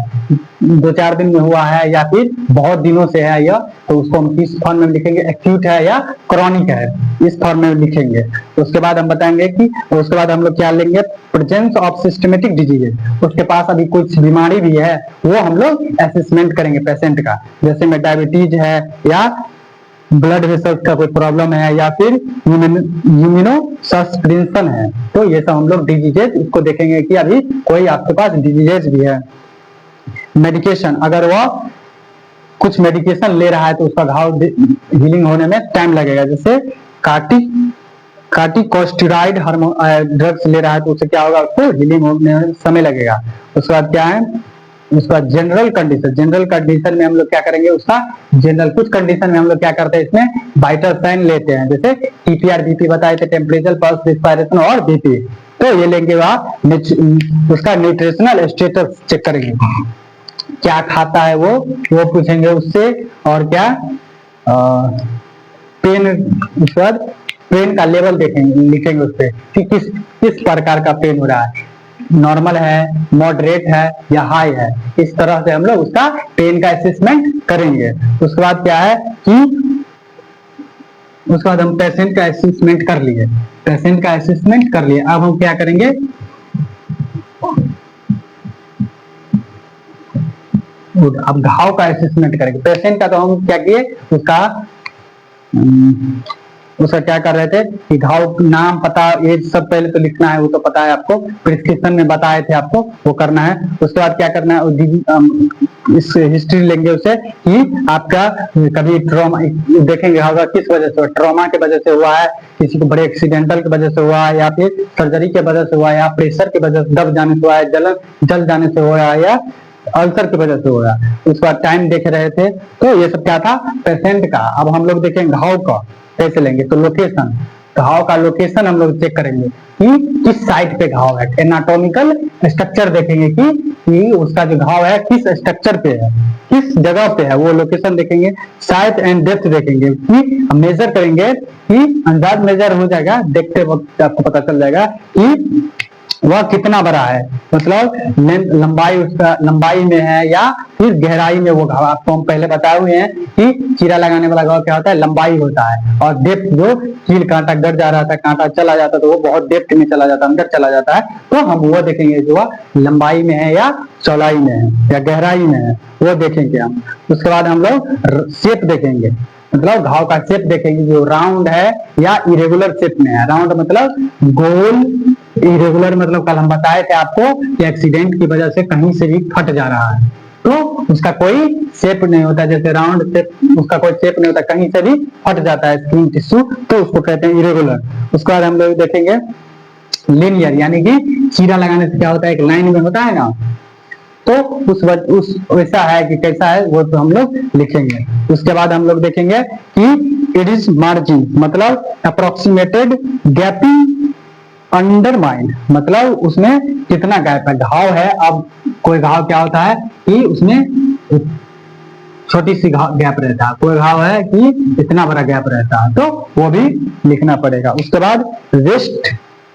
2-4 दिन में हुआ है या फिर बहुत दिनों से है, या तो उसको हम किस फॉर्म में लिखेंगे? एक्यूट है या क्रॉनिक है, इस फॉर्म में लिखेंगे। उसके बाद हम बताएंगे कि, उसके बाद हम लोग क्या लेंगे? प्रेजेंस ऑफ सिस्टमेटिक डिजीज, उसके पास अभी कुछ बीमारी भी है, वो हम लोग असेसमेंट करेंगे पेशेंट का, जैसे में डायबिटीज है, या ब्लड वेसल्स का कोई प्रॉब्लम है, या फिर इम्यूनो सस्पेंशन है। तो ये सब हम लोग डिजीजेज इसको देखेंगे कि अभी कोई आपके पास डिजीजेज भी है। मेडिकेशन, अगर वह कुछ मेडिकेशन ले रहा है तो उसका घाव हीलिंग होने में टाइम लगेगा, जैसे कार्टिकोस्टेरॉइड ड्रग्स ले रहा है तो उससे क्या होगा? उसको हीलिंग होने में समय लगेगा। उसके बाद क्या है? उसके बाद जनरल कंडीशन में हम लोग क्या करेंगे? उसका जनरल, कुछ कंडीशन में हम लोग क्या करते हैं, इसमें वाइटल साइन लेते हैं, जैसे टीपीआर, बीपी बताए थे, टेम्परेचर, पल्स, रिस्पायरेशन और बीपी। तो ये लेंगे वहां, उसका न्यूट्रिशनल स्टेटस चेक करेंगे, क्या खाता है वो पूछेंगे उससे, और क्या पेन, उसके बाद पेन का लेवल देखेंगे, लिखेंगे उस पर कि किस प्रकार का पेन हो रहा है, नॉर्मल है, मॉडरेट है, या हाई है। इस तरह से हम लोग उसका पेन का असेसमेंट करेंगे। उसके बाद क्या है कि उसके बाद हम पेशेंट का असेसमेंट कर लिए, अब हम क्या करेंगे? अब घाव का असेसमेंट करेंगे। पेशेंट का तो हम क्या किए, उसका क्या कर रहे थे कि घाव, नाम, पता, एज सब पहले तो लिखना है, वो तो पता है आपको, प्रिस्क्रिप्शन में बताए थे आपको, वो करना है। उसके बाद क्या करना है? इस हिस्ट्री लेंगे उससे कि आपका कभी ट्रॉमा देखेंगे होगा, किस वजह से, ट्रॉमा के वजह से हुआ है, किसी को बड़े एक्सीडेंटल की वजह से हुआ है, या फिर सर्जरी के वजह से हुआ है, या प्रेशर की वजह से दब जाने से हुआ है, जल जाने से हुआ है, या अल्सर की वजह से हुआ। उसके बाद टाइम देख रहे थे। तो ये सब क्या था? पेशेंट का। अब हम लोग देखेंगे घाव का कैसे लेंगे, तो लोकेशन, घाव का लोकेशन हम लोग चेक करेंगे कि किस साइड पे घाव है। एनाटॉमिकल स्ट्रक्चर देखेंगे कि कि उसका जो घाव है किस स्ट्रक्चर पे है, किस जगह पे है, वो लोकेशन देखेंगे। साइज एंड डेप्थ देखेंगे कि हम मेजर करेंगे, कि अंदाज मेजर हो जाएगा, देखते वक्त आपको पता चल जाएगा कि वह कितना बड़ा है, मतलब लंबाई उसका लंबाई में है या फिर गहराई में वो घाव। आपको हम पहले बताए हुए हैं कि चीरा लगाने वाला घाव क्या होता है, लंबाई होता है, और डेप्थ जो कील कांटा गड़ जा रहा था, कांटा चला जाता तो वो बहुत डेप्थ में चला जाता, अंदर चला जाता है, तो हम वो देखेंगे जो वह लंबाई में है या चौड़ाई में है या गहराई में है, वो देखेंगे हम। उसके बाद हम लोग शेप देखेंगे, मतलब घाव का शेप देखेंगे, जो राउंड है या इरेगुलर शेप में है। राउंड मतलब गोल, इरेगुलर मतलब कल हम बताए थे आपको कि एक्सीडेंट की वजह से कहीं से भी फट जा रहा है तो उसका कोई शेप नहीं होता, जैसे राउंड शेप उसका कोई शेप नहीं होता, कहीं से भी फट जाता है स्किन टिश्यू, तो उसको कहते हैं इरेगुलर। उसके बाद हम लोग देखेंगे लिनियर, यानी कि चीरा लगाने से क्या होता है, एक लाइन में होता है ना, तो उस वैसा है कि कैसा है वो तो हम लोग लिखेंगे। उसके बाद हम लोग देखेंगे कि इट इज मार्जिन, मतलब अप्रोक्सीमेटेड गैपिंग अंडरमाइन, मतलब उसमें कितना गैप है। घाव है, अब कोई घाव क्या होता है कि उसमें छोटी सी गैप रहता है, कोई घाव है कि इतना बड़ा गैप रहता है, तो वो भी लिखना पड़ेगा। उसके बाद रेस्ट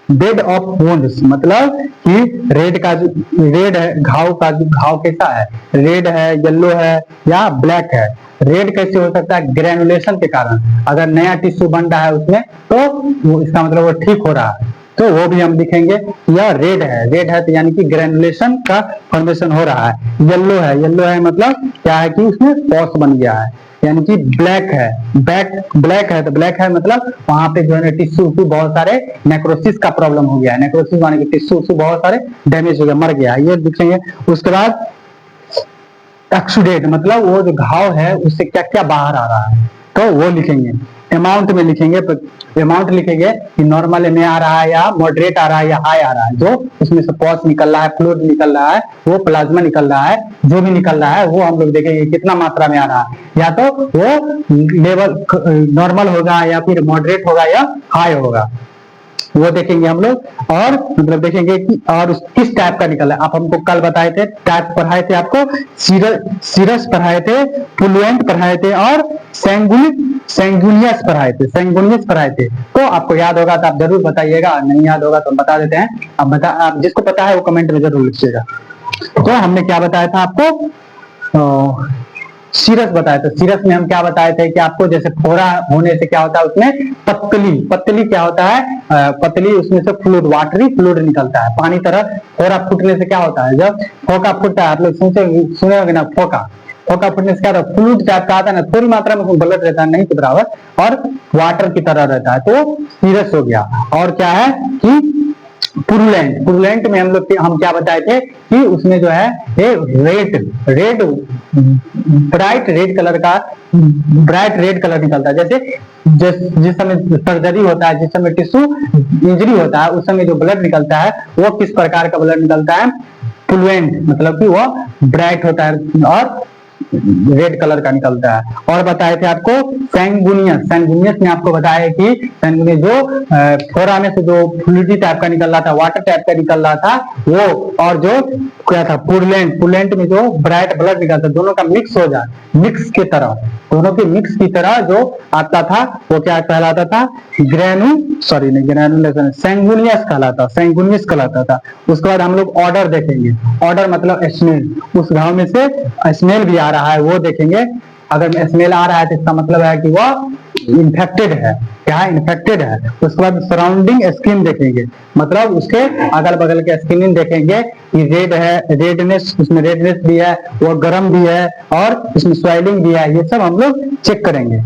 डेड ऑफ वुंड्स, मतलब कि रेड का जो रेड है, घाव का जो घाव कैसा है, रेड है, येलो है या ब्लैक है। रेड कैसे हो सकता है, ग्रेनुलेशन के कारण, अगर नया टिश्यू बन रहा है उसमें तो वो इसका मतलब वो ठीक हो रहा है, तो वो भी हम लिखेंगे। यह रेड है तो यानी कि ग्रेनुलेशन का फॉर्मेशन हो रहा है। येलो है मतलब क्या है कि उसमें पॉस बन गया है, यानी कि ब्लैक है तो ब्लैक है मतलब वहां पे जो है टिश्यू बहुत सारे नेक्रोसिस का प्रॉब्लम हो गया है, नेक्रोसिस माने कि टिश्यू बहुत सारे डैमेज हो गया, मर गया है, ये लिखेंगे। उसके बाद एक्सुडेट, मतलब वो जो घाव है उससे क्या क्या बाहर आ रहा है, तो वो लिखेंगे। अमाउंट में लिखेंगे, अमाउंट लिखेंगे कि नॉर्मल में आ रहा है या मॉडरेट आ रहा है या हाई आ रहा है, जो उसमें से पॉस निकल रहा है, फ्लूइड निकल रहा है, वो प्लाज्मा निकल रहा है, जो भी निकल रहा है वो हम लोग देखेंगे कितना मात्रा में आ रहा है, या तो वो लेवल नॉर्मल होगा या फिर मॉडरेट होगा या हाई होगा, वो देखेंगे हम लोग। और मतलब देखेंगे कि और किस टाइप का निकला है। आप हमको कल बताए थे, टाइप पढ़ाए थे आपको, सीरस पढ़ाए थे, फ्लुएंट पढ़ाए थे और सैंगुनियस पढ़ाए थे। तो आपको याद होगा तो आप जरूर बताइएगा, नहीं याद होगा तो हम बता देते हैं। आप जिसको पता है वो कमेंट में जरूर लिखिएगा। तो हमने क्या बताया था आपको, सीरस बताया था। सीरस में हम क्या बताए थे कि आपको जैसे फोड़ा होने से क्या होता है, उसमें पतली क्या होता है, पतली उसमें से फ्लूइड, वाटरी फ्लूइड निकलता है, पानी तरह। फोड़ा फूटने से क्या होता है, जब फोका फूटता है, आप लोग सुने होंगे ना, फोका फूटने से क्या होता है, फ्लूइड टाइप का आता है ना, थोड़ी मात्रा में ब्लड रहता है, नहीं के बराबर, और वाटर की तरह रहता है, तो सीरस हो गया। और क्या है कि पुरुलेंट में हम क्या बताए थे कि उसमें जो है ब्राइट रेड कलर निकलता है। जैसे जिस समय सर्जरी होता है, जिस समय टिश्यू इंजरी होता है, उस समय जो ब्लड निकलता है वो किस प्रकार का ब्लड निकलता है, फ्लुएंट, मतलब कि वो ब्राइट होता है और रेड कलर का निकलता है। और बताए थे आपको सैंगुनियस में आपको बताया कि सैंगुनियस जो फोरा में से जो फ्लूइडी टाइप का निकल रहा था, वाटर टाइप का निकल रहा था वो, और जो क्या था पुरलेंट में जो ब्राइट ब्लड निकलता, दोनों का मिक्स हो जाए, दोनों के मिक्स की तरह जो आता था वो क्या कहलाता था, सैंगुनियस कहलाता था। उसके बाद हम लोग ऑर्डर देखेंगे। ऑर्डर मतलब स्मेल, उस घाव में से स्मेल भी आ रहा है वो देखेंगे। अगर स्मेल आ रहा है तो इसका मतलब है कि वह इन्फेक्टेड है, क्या है, इन्फेक्टेड है। उसके बाद सराउंडिंग स्किन देखेंगे, मतलब उसके अगल बगल के स्किन देखेंगे कि रेड है, रेडनेस, उसमें रेडनेस भी है, वो गर्म भी है और उसमें स्वेलिंग भी है, ये सब हम लोग चेक करेंगे।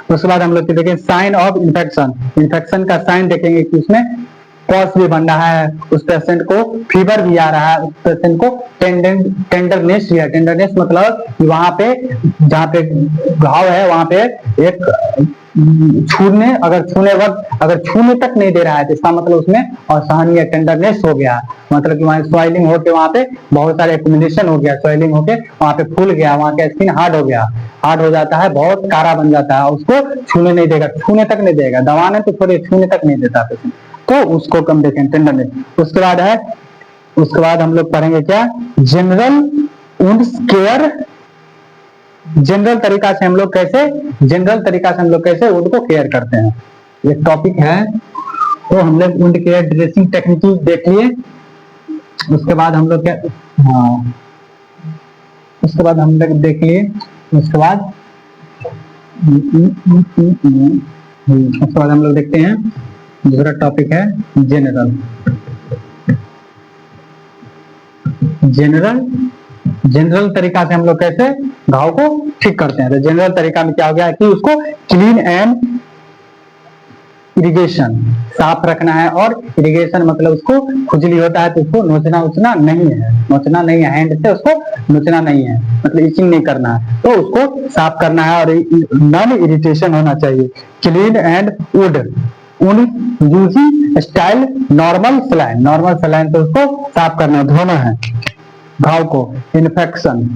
उसके बाद हम लोग देखेंगे साइन ऑफ इन्फेक्शन का साइन देखेंगे कि उसमें पॉस भी बन रहा है, उस पेशेंट को फीवर भी आ रहा है, उस पेशेंट को टेंडरनेस भी है। टेंडरनेस मतलब कि वहां पे जहाँ पे घाव है वहां पे एक छूने वक्त अगर छूने तक नहीं दे रहा है तो इसका मतलब उसमें असहनीय टेंडरनेस हो गया, मतलब कि वहां स्वेलिंग होके वहां पे बहुत सारे एक्यूमुलेशन हो गया, स्वेलिंग होके वहां पे फूल गया, वहां का स्किन हार्ड हो गया, हार्ड हो जाता है, बहुत कारा बन जाता है, उसको छूने नहीं देगा, छूने तक नहीं देगा, दबाने तो थोड़े छूने तक नहीं देता पेशेंट, तो उसको कम देखें टेंडरनेस। उसके बाद है उसके बाद हम लोग पढ़ेंगे क्या, जनरल वुंड्स केयर। जनरल तरीका से हम लोग कैसे वुंड को केयर करते हैं, ये टॉपिक है। तो हम लोग वुंड केयर ड्रेसिंग टेक्निक देख लिए। उसके बाद हम लोग क्या, हाँ उसके बाद हम लोग देख लिए। उसके बाद हम लोग देखते हैं दूसरा टॉपिक है जनरल तरीका से हम लोग कैसे घाव को ठीक करते हैं। तो जनरल तरीका में क्या हो गया कि उसको क्लीन एंड इरिगेशन, साफ रखना है। और इरिगेशन मतलब उसको खुजली होता है तो उसको नोचना नहीं है, हैंड से उसको नोचना नहीं है, मतलब इचिंग नहीं करना है, तो उसको साफ करना है और नॉन इरिटेशन होना चाहिए। Clean and would using style normal saline तो उसको साफ करना है, धोना है घाव को, इन्फेक्शन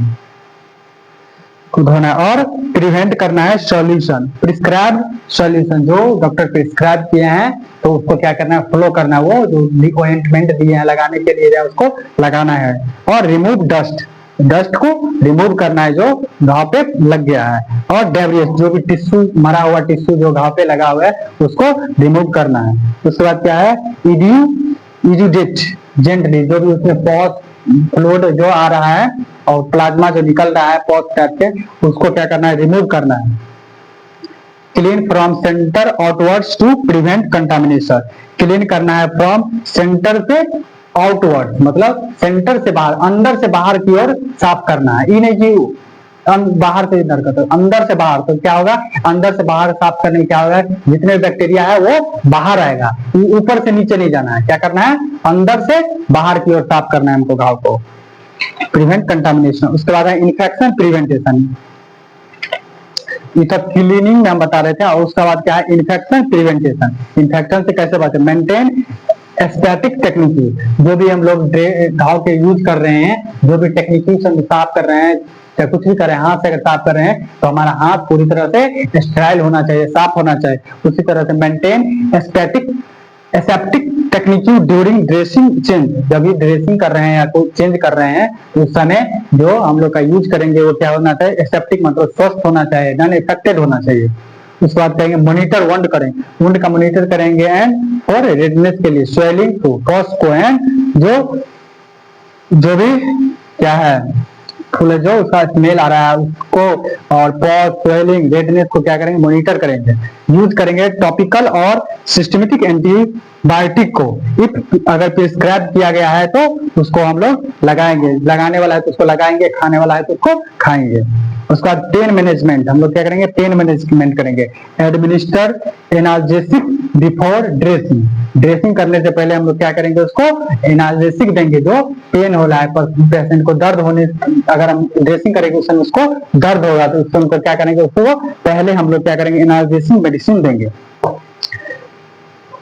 को धोना और प्रिवेंट करना है सॉल्यूशन, प्रिस्क्राइब सॉल्यूशन जो डॉक्टर प्रिस्क्राइब किए हैं तो उसको क्या करना है, फॉलो करना है। वो जो ऑइंटमेंट दिए हैं लगाने के लिए उसको लगाना है। और रिमूव डस्ट को रिमूव करना है जो घाव पे लग गया है। और डेब्रिस जो भी टिश्यू, मरा हुआ टिश्यू जो घाव पे लगा हुआ है उसको रिमूव करना है। उसके बाद क्या है, इरिडेट जेंटली, जो भी उसमें पॉज फ्लूइड जो आ रहा है और प्लाज्मा जो निकल रहा है पॉज टाइप के, उसको क्या करना है, रिमूव करना है। Clean from centre outwards to prevent contamination, clean करना है फ्रॉम सेंटर से आउटवर्ड, मतलब सेंटर से बाहर, अंदर से बाहर की ओर साफ करना है। ये नहीं कि बाहर से इधर का, तो अंदर से बाहर। तो क्या होगा, अंदर से बाहर साफ करने में क्या होगा, जितने बैक्टीरिया है वो बाहर आएगा, ऊपर से नीचे नहीं जाना है। क्या करना है, अंदर से बाहर की ओर साफ करना है हमको घाव को, प्रिवेंट कंटामिनेशन। उसके बाद है इन्फेक्शन प्रिवेंटेशन, ये सब क्लीनिंग में हम बता रहे थे। और उसके बाद क्या है, इन्फेक्शन प्रिवेंटेशन, इन्फेक्शन से कैसे बचे, मेंटेन एस्थेटिक टेक्निक, जो भी हम लोग घाव के यूज कर रहे हैं, जो भी टेक्निक से साफ कर रहे हैं, चाहे कुछ भी करें, हाथ से अगर साफ कर रहे हैं तो हमारा हाथ पूरी तरह से स्टेराइल होना चाहिए, साफ होना चाहिए। उसी तरह से maintain aseptic technique during dressing change, जब भी ड्रेसिंग कर रहे हैं या कोई चेंज कर रहे हैं उस समय जो हम लोग का यूज करेंगे वो क्या होना चाहिए, एसेप्टिक मतलब स्वस्थ होना चाहिए, नॉन इफेक्टेड होना चाहिए। उसके बाद कहेंगे मॉनिटर वुंड करेंगे, वुंड का मॉनिटर करेंगे एंड फॉर रेडनेस के लिए, स्वेलिंग टू कॉज को, एंड जो भी क्या है फूल जो उसका स्मेल आ रहा है उसको, और पॉज, स्वेलिंग, रेडनेस को क्या करेंगे, मॉनिटर करेंगे। यूज करेंगे टॉपिकल और सिस्टमेटिक एंटीबायोटिक को, इफ अगर प्रिस्क्राइब किया गया है तो उसको हम लोग लगाएंगे, लगाने वाला है तो उसको लगाएंगे, खाने वाला है तो उसको खाएंगे। उसका पेन मैनेजमेंट, हम लोग क्या करेंगे, पेन मैनेजमेंट करेंगे। Administer analgesic before dressing, dressing करने से पहले हम लोग क्या करेंगे, उसको एनाल्जेसिक देंगे, जो पेन हो रहा है पेशेंट को, दर्द होने, अगर हम ड्रेसिंग करेंगे उस समय उसको दर्द होगा तो उस समय को क्या करेंगे, उसको पहले हम लोग क्या करेंगे, एनाल्जेसिक मेडिसिन देंगे।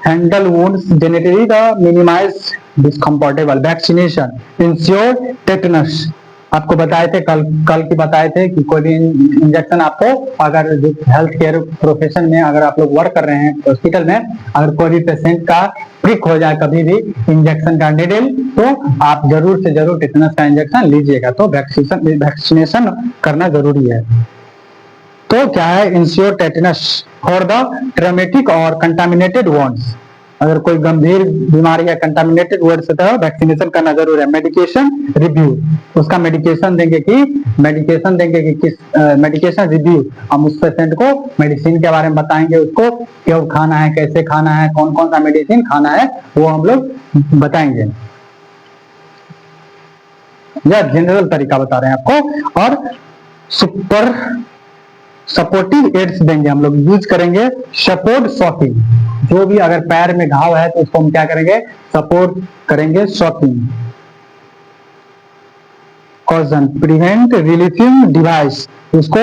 Handle wounds gently the minimise discomfortable, vaccination ensure tetanus, आपको बताए थे कल की बताए थे कि कोई भी इंजेक्शन आपको, अगर हेल्थ केयर प्रोफेशन में अगर आप लोग वर्क कर रहे हैं हॉस्पिटल में, अगर कोई भी पेशेंट का प्रिक हो जाए कभी भी इंजेक्शन का निडल, तो आप जरूर से जरूर टेटनस का इंजेक्शन लीजिएगा। तो वैक्सीनेशन करना जरूरी है। तो क्या है, ensure tetanus for the traumatic और कंटामिनेटेड वुंड्स, अगर कोई गंभीर बीमारी है कंटामिनेटेड वर्ड से तो वैक्सीनेशन करना जरूर है। मेडिकेशन रिव्यू, उसका मेडिकेशन देंगे कि किस मेडिकेशन रिव्यू, हम उस पेशेंट को मेडिसिन के बारे में बताएंगे, उसको क्यों खाना है, कैसे खाना है, कौन कौन सा मेडिसिन खाना है वो हम लोग बताएंगे। यह जनरल तरीका बता रहे हैं आपको। और सुपर सपोर्टिव एड्स देंगे, हम लोग यूज करेंगे सपोर्ट शॉकिंग, जो भी अगर पैर में घाव है तो उसको हम क्या करेंगे, सपोर्ट करेंगे, शॉकिंग। कॉजन प्रिवेंट रिलीफिंग डिवाइस, उसको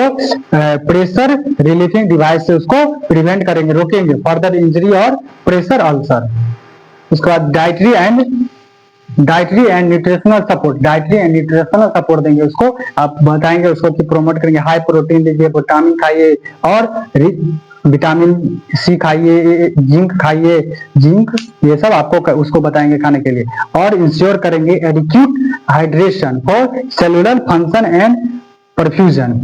प्रेशर रिलीफिंग डिवाइस से उसको प्रिवेंट करेंगे, रोकेंगे फर्दर इंजरी और प्रेशर अल्सर। उसके बाद डाइटरी एंड न्यूट्रिशनल सपोर्ट देंगे उसको, आप बताएंगे उसको कि प्रोमोट करेंगे, हाई प्रोटीन लीजिए, विटामिन खाइए और विटामिन सी खाइए, जिंक खाइए, जिंक ये सब आपको उसको बताएंगे खाने के लिए। और इंश्योर करेंगे adequate hydration for cellular function and perfusion.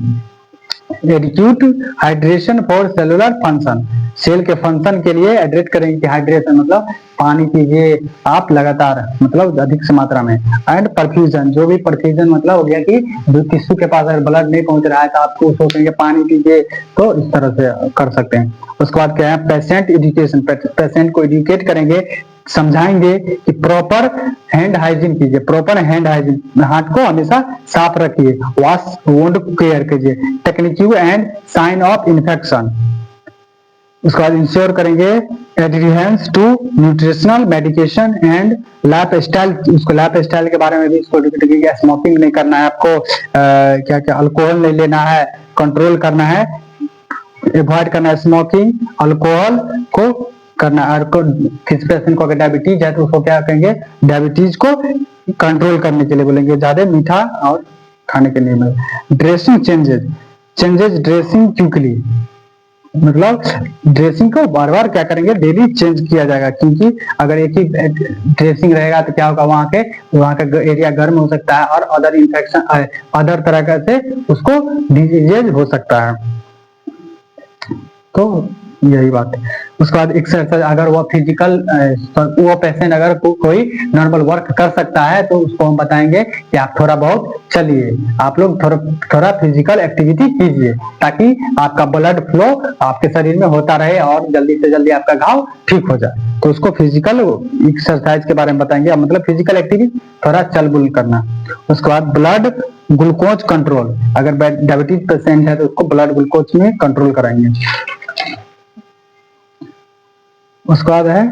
Adequate hydration for cellular function, cell के फंक्शन के लिए एड्रेस करेंगे कि हाइड्रेशन मतलब पानी पीजिए आप लगातार, मतलब अधिक से मात्रा में। एंड परफ्यूजन, जो भी परफ्यूजन मतलब हो गया कि जो टिश्यू के पास अगर ब्लड नहीं पहुंच रहा है तो आपको उसको कहेंगे पानी पीजिए, तो इस तरह से कर सकते हैं। उसके बाद क्या है, पेशेंट एजुकेशन, पेशेंट को एजुकेट करेंगे, समझाएंगे कि प्रॉपर हैंड हाइजीन कीजिए, प्रॉपर हैंड हाइजीन, हाथ को हमेशा साफ रखिए, वॉश वुंड केयर कीजिए, technique and sign of infection. उसके बाद इंश्योर करेंगे adherence to nutritional medication and life style. उसको लाइफ स्टाइल के बारे में भी इसको स्मोकिंग नहीं करना है आपको, क्या क्या अल्कोहल नहीं लेना है, कंट्रोल करना है, अवॉइड करना है स्मोकिंग, अल्कोहल को करना है। किसी पेशेंट को अगर डायबिटीज है तो उसको क्या कहेंगे, डायबिटीज को कंट्रोल करने के लिए बोलेंगे, ज्यादा मीठा और खाने के लिए मिले। ड्रेसिंग चेंजेस ड्रेसिंग क्विकली, मतलब ड्रेसिंग को बार बार क्या करेंगे, डेली चेंज किया जाएगा, क्योंकि अगर एक ही ड्रेसिंग रहेगा तो क्या होगा, वहाँ का एरिया गर्म हो सकता है और अदर इन्फेक्शन, अदर तरह का से उसको डिजीजेज हो सकता है। तो यही बात है। उसके बाद एक्सरसाइज, अगर वो फिजिकल, वो पेशेंट अगर कोई नॉर्मल वर्क कर सकता है तो उसको हम बताएंगे कि आप थोड़ा बहुत चलिए, आप लोग थोड़ा फिजिकल एक्टिविटी कीजिए, ताकि आपका ब्लड फ्लो आपके शरीर में होता रहे और जल्दी से जल्दी आपका घाव ठीक हो जाए। तो उसको फिजिकल एक्सरसाइज के बारे में बताएंगे, मतलब फिजिकल एक्टिविटी, थोड़ा चल बुल करना। उसके बाद ब्लड ग्लूकोज कंट्रोल, अगर डायबिटीज पेशेंट है तो उसको ब्लड ग्लूकोज में कंट्रोल कराएंगे। उसके बाद है,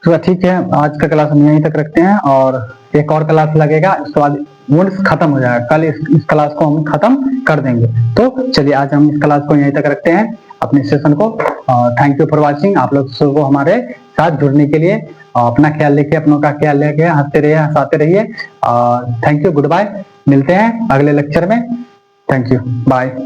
तो ठीक है, आज का क्लास हम यहीं तक रखते हैं और एक और क्लास लगेगा, उसके बाद वुंड्स खत्म हो जाएगा, कल इस क्लास को हम खत्म कर देंगे। तो चलिए आज हम इस क्लास को यहीं तक रखते हैं, अपने सेशन को। थैंक यू फॉर वाचिंग, आप लोग सबको हमारे साथ जुड़ने के लिए। अपना ख्याल रखिए, अपनों का ख्याल रखिए, हंसते रहिए, हंसाते रहिए। थैंक यू, गुड बाय, मिलते हैं अगले लेक्चर में। Thank you, bye.